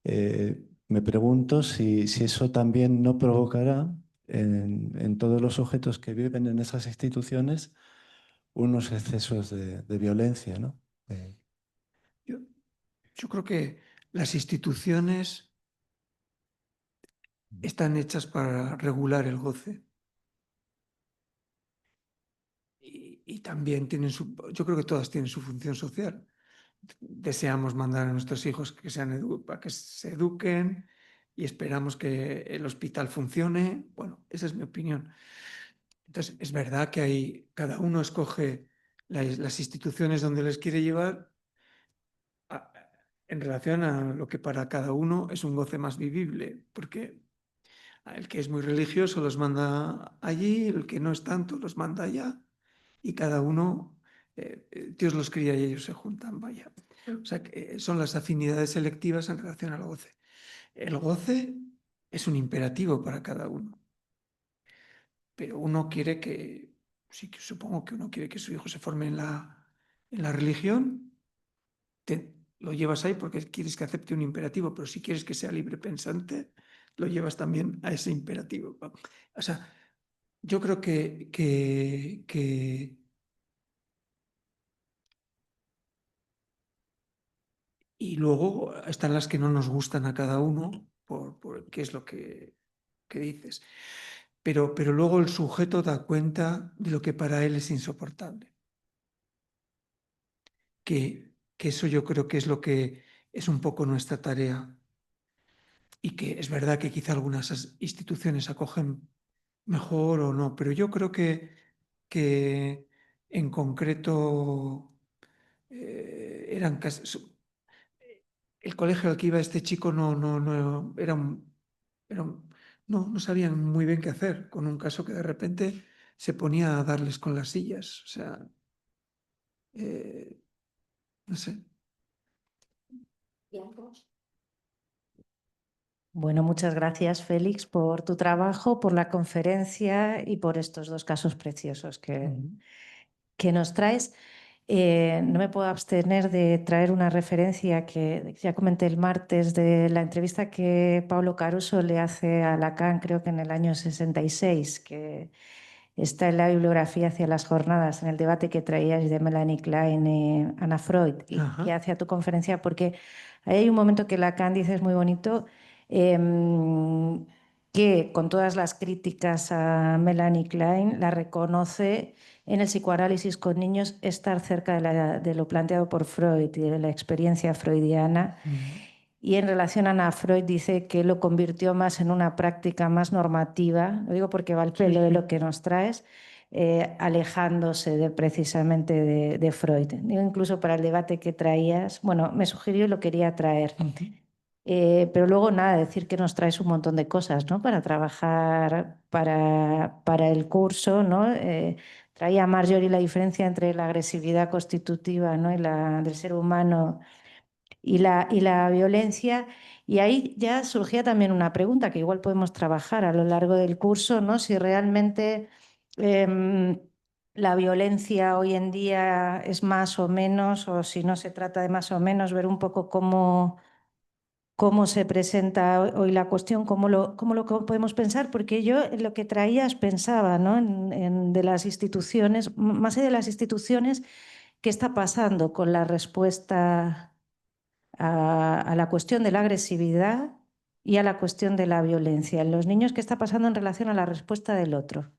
me pregunto si eso también no provocará en todos los sujetos que viven en esas instituciones unos excesos de violencia, ¿no? Yo creo que las instituciones están hechas para regular el goce. Y también yo creo que todas tienen su función social. Deseamos mandar a nuestros hijos para que se eduquen y esperamos que el hospital funcione. Bueno, esa es mi opinión. Entonces, es verdad que cada uno escoge las instituciones donde les quiere llevar en relación a lo que para cada uno es un goce más vivible, porque el que es muy religioso los manda allí, el que no es tanto los manda allá, y cada uno, Dios los cría y ellos se juntan, vaya. O sea, que son las afinidades selectivas en relación al goce. El goce es un imperativo para cada uno, pero uno quiere sí, que supongo que uno quiere que su hijo se forme en la religión, lo llevas ahí porque quieres que acepte un imperativo, pero si quieres que sea libre pensante, lo llevas también a ese imperativo. O sea, yo creo que y luego están las que no nos gustan a cada uno, por qué es lo que dices. Pero luego el sujeto da cuenta de lo que para él es insoportable. Que eso yo creo que es lo que es un poco nuestra tarea. Y que es verdad que quizá algunas instituciones acogen mejor o no, pero yo creo que en concreto eran casi, el colegio al que iba este chico no era no sabían muy bien qué hacer con un caso que de repente se ponía a darles con las sillas. O sea, no sé. Bueno, muchas gracias, Félix, por tu trabajo, por la conferencia y por estos dos casos preciosos que nos traes. No me puedo abstener de traer una referencia que ya comenté el martes de la entrevista que Pablo Caruso le hace a Lacan, creo que en el año 66, que está en la bibliografía hacia las jornadas, en el debate que traías de Melanie Klein y Anna Freud, y que hace a tu conferencia, porque ahí hay un momento que Lacan dice, es muy bonito, que con todas las críticas a Melanie Klein, la reconoce en el psicoanálisis con niños estar cerca de lo planteado por Freud y de la experiencia freudiana. Y en relación a Anna Freud dice que lo convirtió más en una práctica más normativa, lo digo porque va al pelo de lo que nos traes, alejándose precisamente de Freud. Digo, incluso para el debate que traías, bueno, me sugirió y lo quería traer. Pero luego nada, decir que nos traes un montón de cosas, ¿no? Para trabajar para el curso, ¿no? Traía Marjorie la diferencia entre la agresividad constitutiva, ¿no? y la del ser humano y la violencia. Y ahí ya surgía también una pregunta que igual podemos trabajar a lo largo del curso, ¿no? Si realmente la violencia hoy en día es más o menos, o si no se trata de más o menos, ver un poco cómo se presenta hoy la cuestión, cómo lo podemos pensar, porque yo en lo que traías pensaba, ¿no? de las instituciones, más allá de las instituciones, ¿qué está pasando con la respuesta a la cuestión de la agresividad y a la cuestión de la violencia? En los niños, ¿qué está pasando en relación a la respuesta del otro?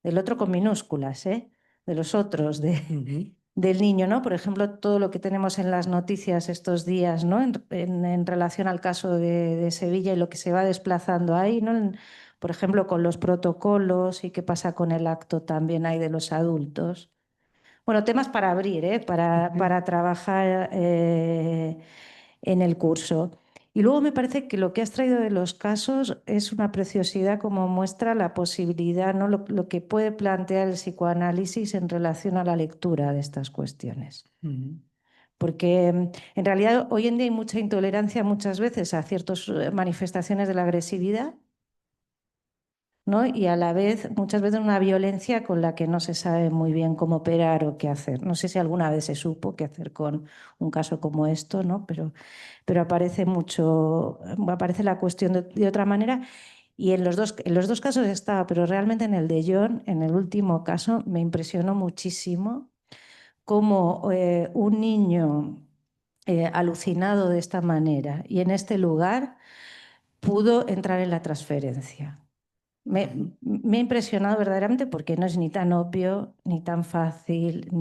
Del otro con minúsculas, ¿eh? De los otros, del niño, ¿no? Por ejemplo, todo lo que tenemos en las noticias estos días, ¿no? En relación al caso de Sevilla y lo que se va desplazando ahí, ¿no? Por ejemplo, con los protocolos y qué pasa con el acto también hay de los adultos. Bueno, temas para abrir, para trabajar en el curso. Y luego me parece que lo que has traído de los casos es una preciosidad como muestra la posibilidad, ¿no? Lo que puede plantear el psicoanálisis en relación a la lectura de estas cuestiones. Porque en realidad hoy en día hay mucha intolerancia muchas veces a ciertas manifestaciones de la agresividad, ¿no? Y a la vez, muchas veces una violencia con la que no se sabe muy bien cómo operar o qué hacer. No sé si alguna vez se supo qué hacer con un caso como esto, ¿no? Pero aparece la cuestión de otra manera. Y en los dos casos estaba, pero realmente en el de John, en el último caso, me impresionó muchísimo cómo un niño alucinado de esta manera y en este lugar pudo entrar en la transferencia. Me ha impresionado verdaderamente porque no es ni tan obvio, ni tan fácil,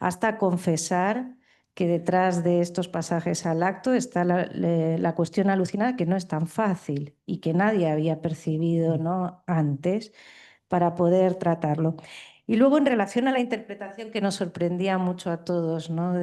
hasta confesar que detrás de estos pasajes al acto está la cuestión alucinada, que no es tan fácil y que nadie había percibido, ¿no? antes para poder tratarlo. Y luego en relación a la interpretación que nos sorprendía mucho a todos, ¿no?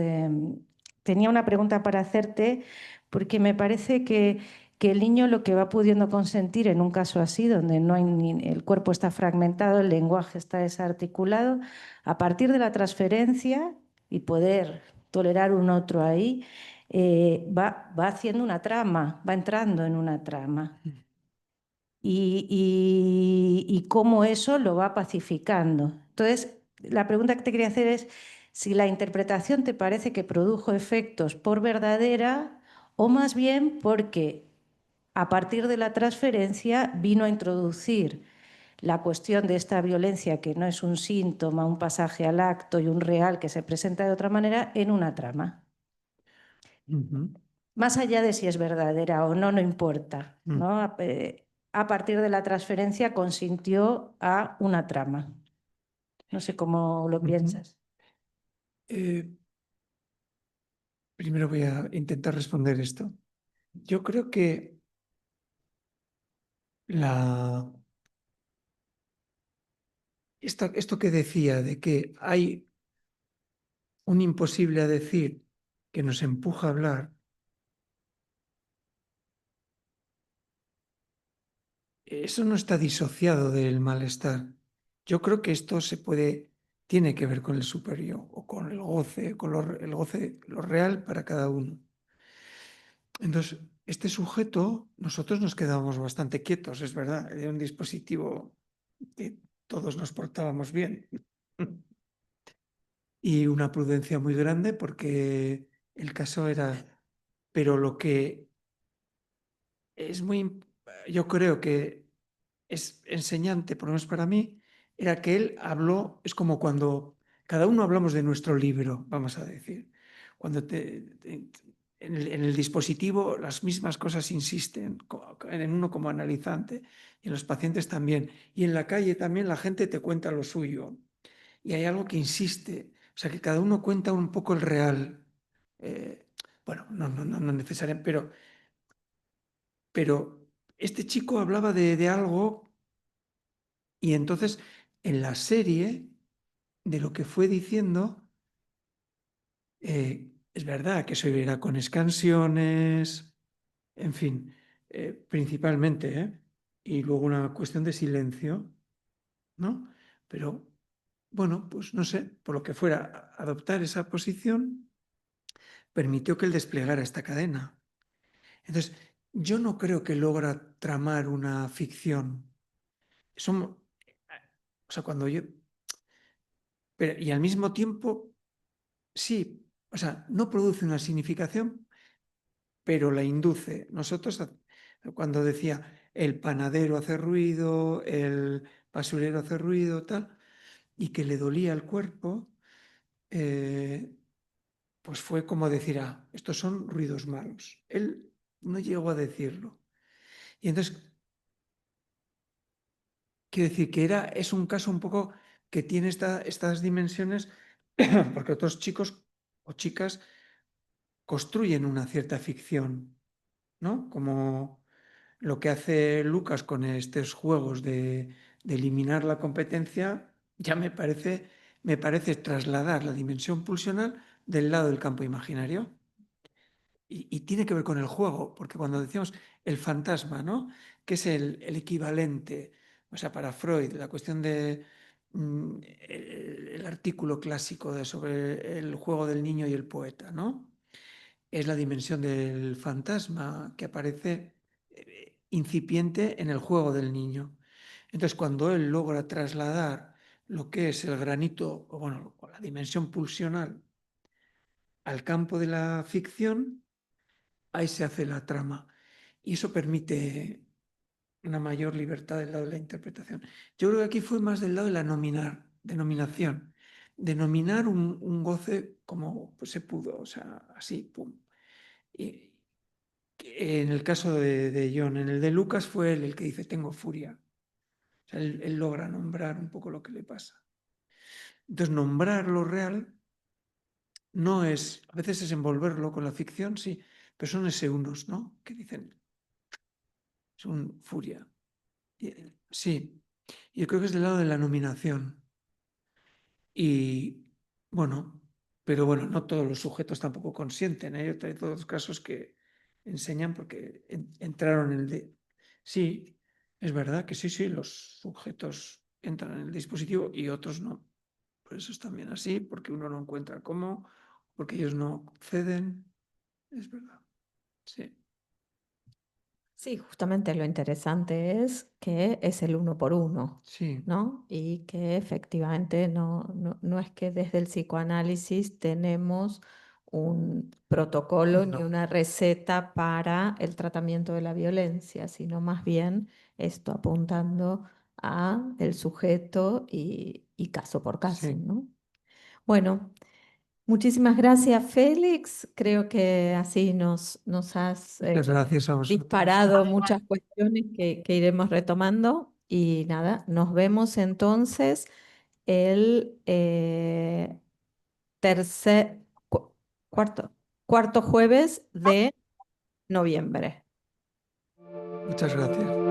Tenía una pregunta para hacerte porque me parece que el niño lo que va pudiendo consentir en un caso así, donde no hay el cuerpo está fragmentado, el lenguaje está desarticulado, a partir de la transferencia y poder tolerar un otro ahí, va haciendo una trama, va entrando en una trama. Y cómo eso lo va pacificando. Entonces, la pregunta que te quería hacer es si la interpretación te parece que produjo efectos por verdadera o más bien porque a partir de la transferencia vino a introducir la cuestión de esta violencia, que no es un síntoma, un pasaje al acto y un real que se presenta de otra manera, en una trama. Más allá de si es verdadera o no, no importa, ¿no? A partir de la transferencia consintió a una trama. No sé cómo lo piensas. Primero voy a intentar responder esto. Yo creo que esto que decía de que hay un imposible a decir que nos empuja a hablar, eso no está disociado del malestar. Yo creo que esto tiene que ver con el superyo o con el goce, el goce, lo real para cada uno. Entonces, este sujeto, nosotros nos quedábamos bastante quietos, es verdad, era un dispositivo que todos nos portábamos bien. Y una prudencia muy grande porque el caso era... Pero lo que es yo creo que es enseñante, por lo menos para mí, era que él habló, es como cuando cada uno hablamos de nuestro libro, vamos a decir. Cuando en el dispositivo las mismas cosas insisten, en uno como analizante, y en los pacientes también. Y en la calle también la gente te cuenta lo suyo. Y hay algo que insiste, o sea, que cada uno cuenta un poco el real. Bueno, no necesariamente, pero este chico hablaba de algo y entonces en la serie, de lo que fue diciendo, es verdad que eso era con escansiones, en fin, principalmente, y luego una cuestión de silencio, ¿no? Pero bueno, pues no sé, por lo que fuera, adoptar esa posición permitió que él desplegara esta cadena. Entonces, yo no creo que logra tramar una ficción. O sea, cuando yo... y al mismo tiempo, sí, o sea, no produce una significación, pero la induce. Nosotros, cuando decía el panadero hace ruido, el basurero hace ruido, tal, y que le dolía el cuerpo, pues fue como decir, estos son ruidos malos. Él no llegó a decirlo. Y entonces, quiero decir que es un caso un poco que tiene estas dimensiones, porque otros chicos o chicas construyen una cierta ficción, ¿no? Como lo que hace Lucas con estos juegos de eliminar la competencia, ya me parece trasladar la dimensión pulsional del lado del campo imaginario. Y tiene que ver con el juego, porque cuando decíamos el fantasma, ¿no? Que es el equivalente, o sea, para Freud, la cuestión de el artículo clásico sobre el juego del niño y el poeta, ¿no? Es la dimensión del fantasma que aparece incipiente en el juego del niño. Entonces, cuando él logra trasladar lo que es el granito, o bueno, la dimensión pulsional al campo de la ficción, ahí se hace la trama. Y eso permite una mayor libertad del lado de la interpretación. Yo creo que aquí fue más del lado de la denominación. Denominar un goce como pues, se pudo, o sea, así, pum. Y en el caso de John, en el de Lucas fue él el que dice, tengo furia. O sea, él logra nombrar un poco lo que le pasa. Entonces, nombrar lo real no es, a veces es envolverlo con la ficción, sí, pero son ese unos, ¿no? Que dicen, son furia. Sí, yo creo que es del lado de la nominación. Y bueno, pero bueno, no todos los sujetos tampoco consienten. Hay todos los casos que enseñan porque entraron en el de... Sí, es verdad que sí, los sujetos entran en el dispositivo y otros no. Por eso es también así, porque uno no encuentra cómo, porque ellos no ceden. Es verdad, sí. Sí, justamente lo interesante es que es el uno por uno, Sí, ¿no? Y que efectivamente no es que desde el psicoanálisis tenemos un protocolo ni no, una receta para el tratamiento de la violencia, sino más bien esto apuntando a el sujeto y caso por caso, sí. ¿no? Bueno. Muchísimas gracias, Félix. Creo que así nos has Muchas gracias a vosotros. disparado muchas cuestiones que iremos retomando. Y nada, nos vemos entonces el tercer, cuarto, cuarto jueves de noviembre. Muchas gracias.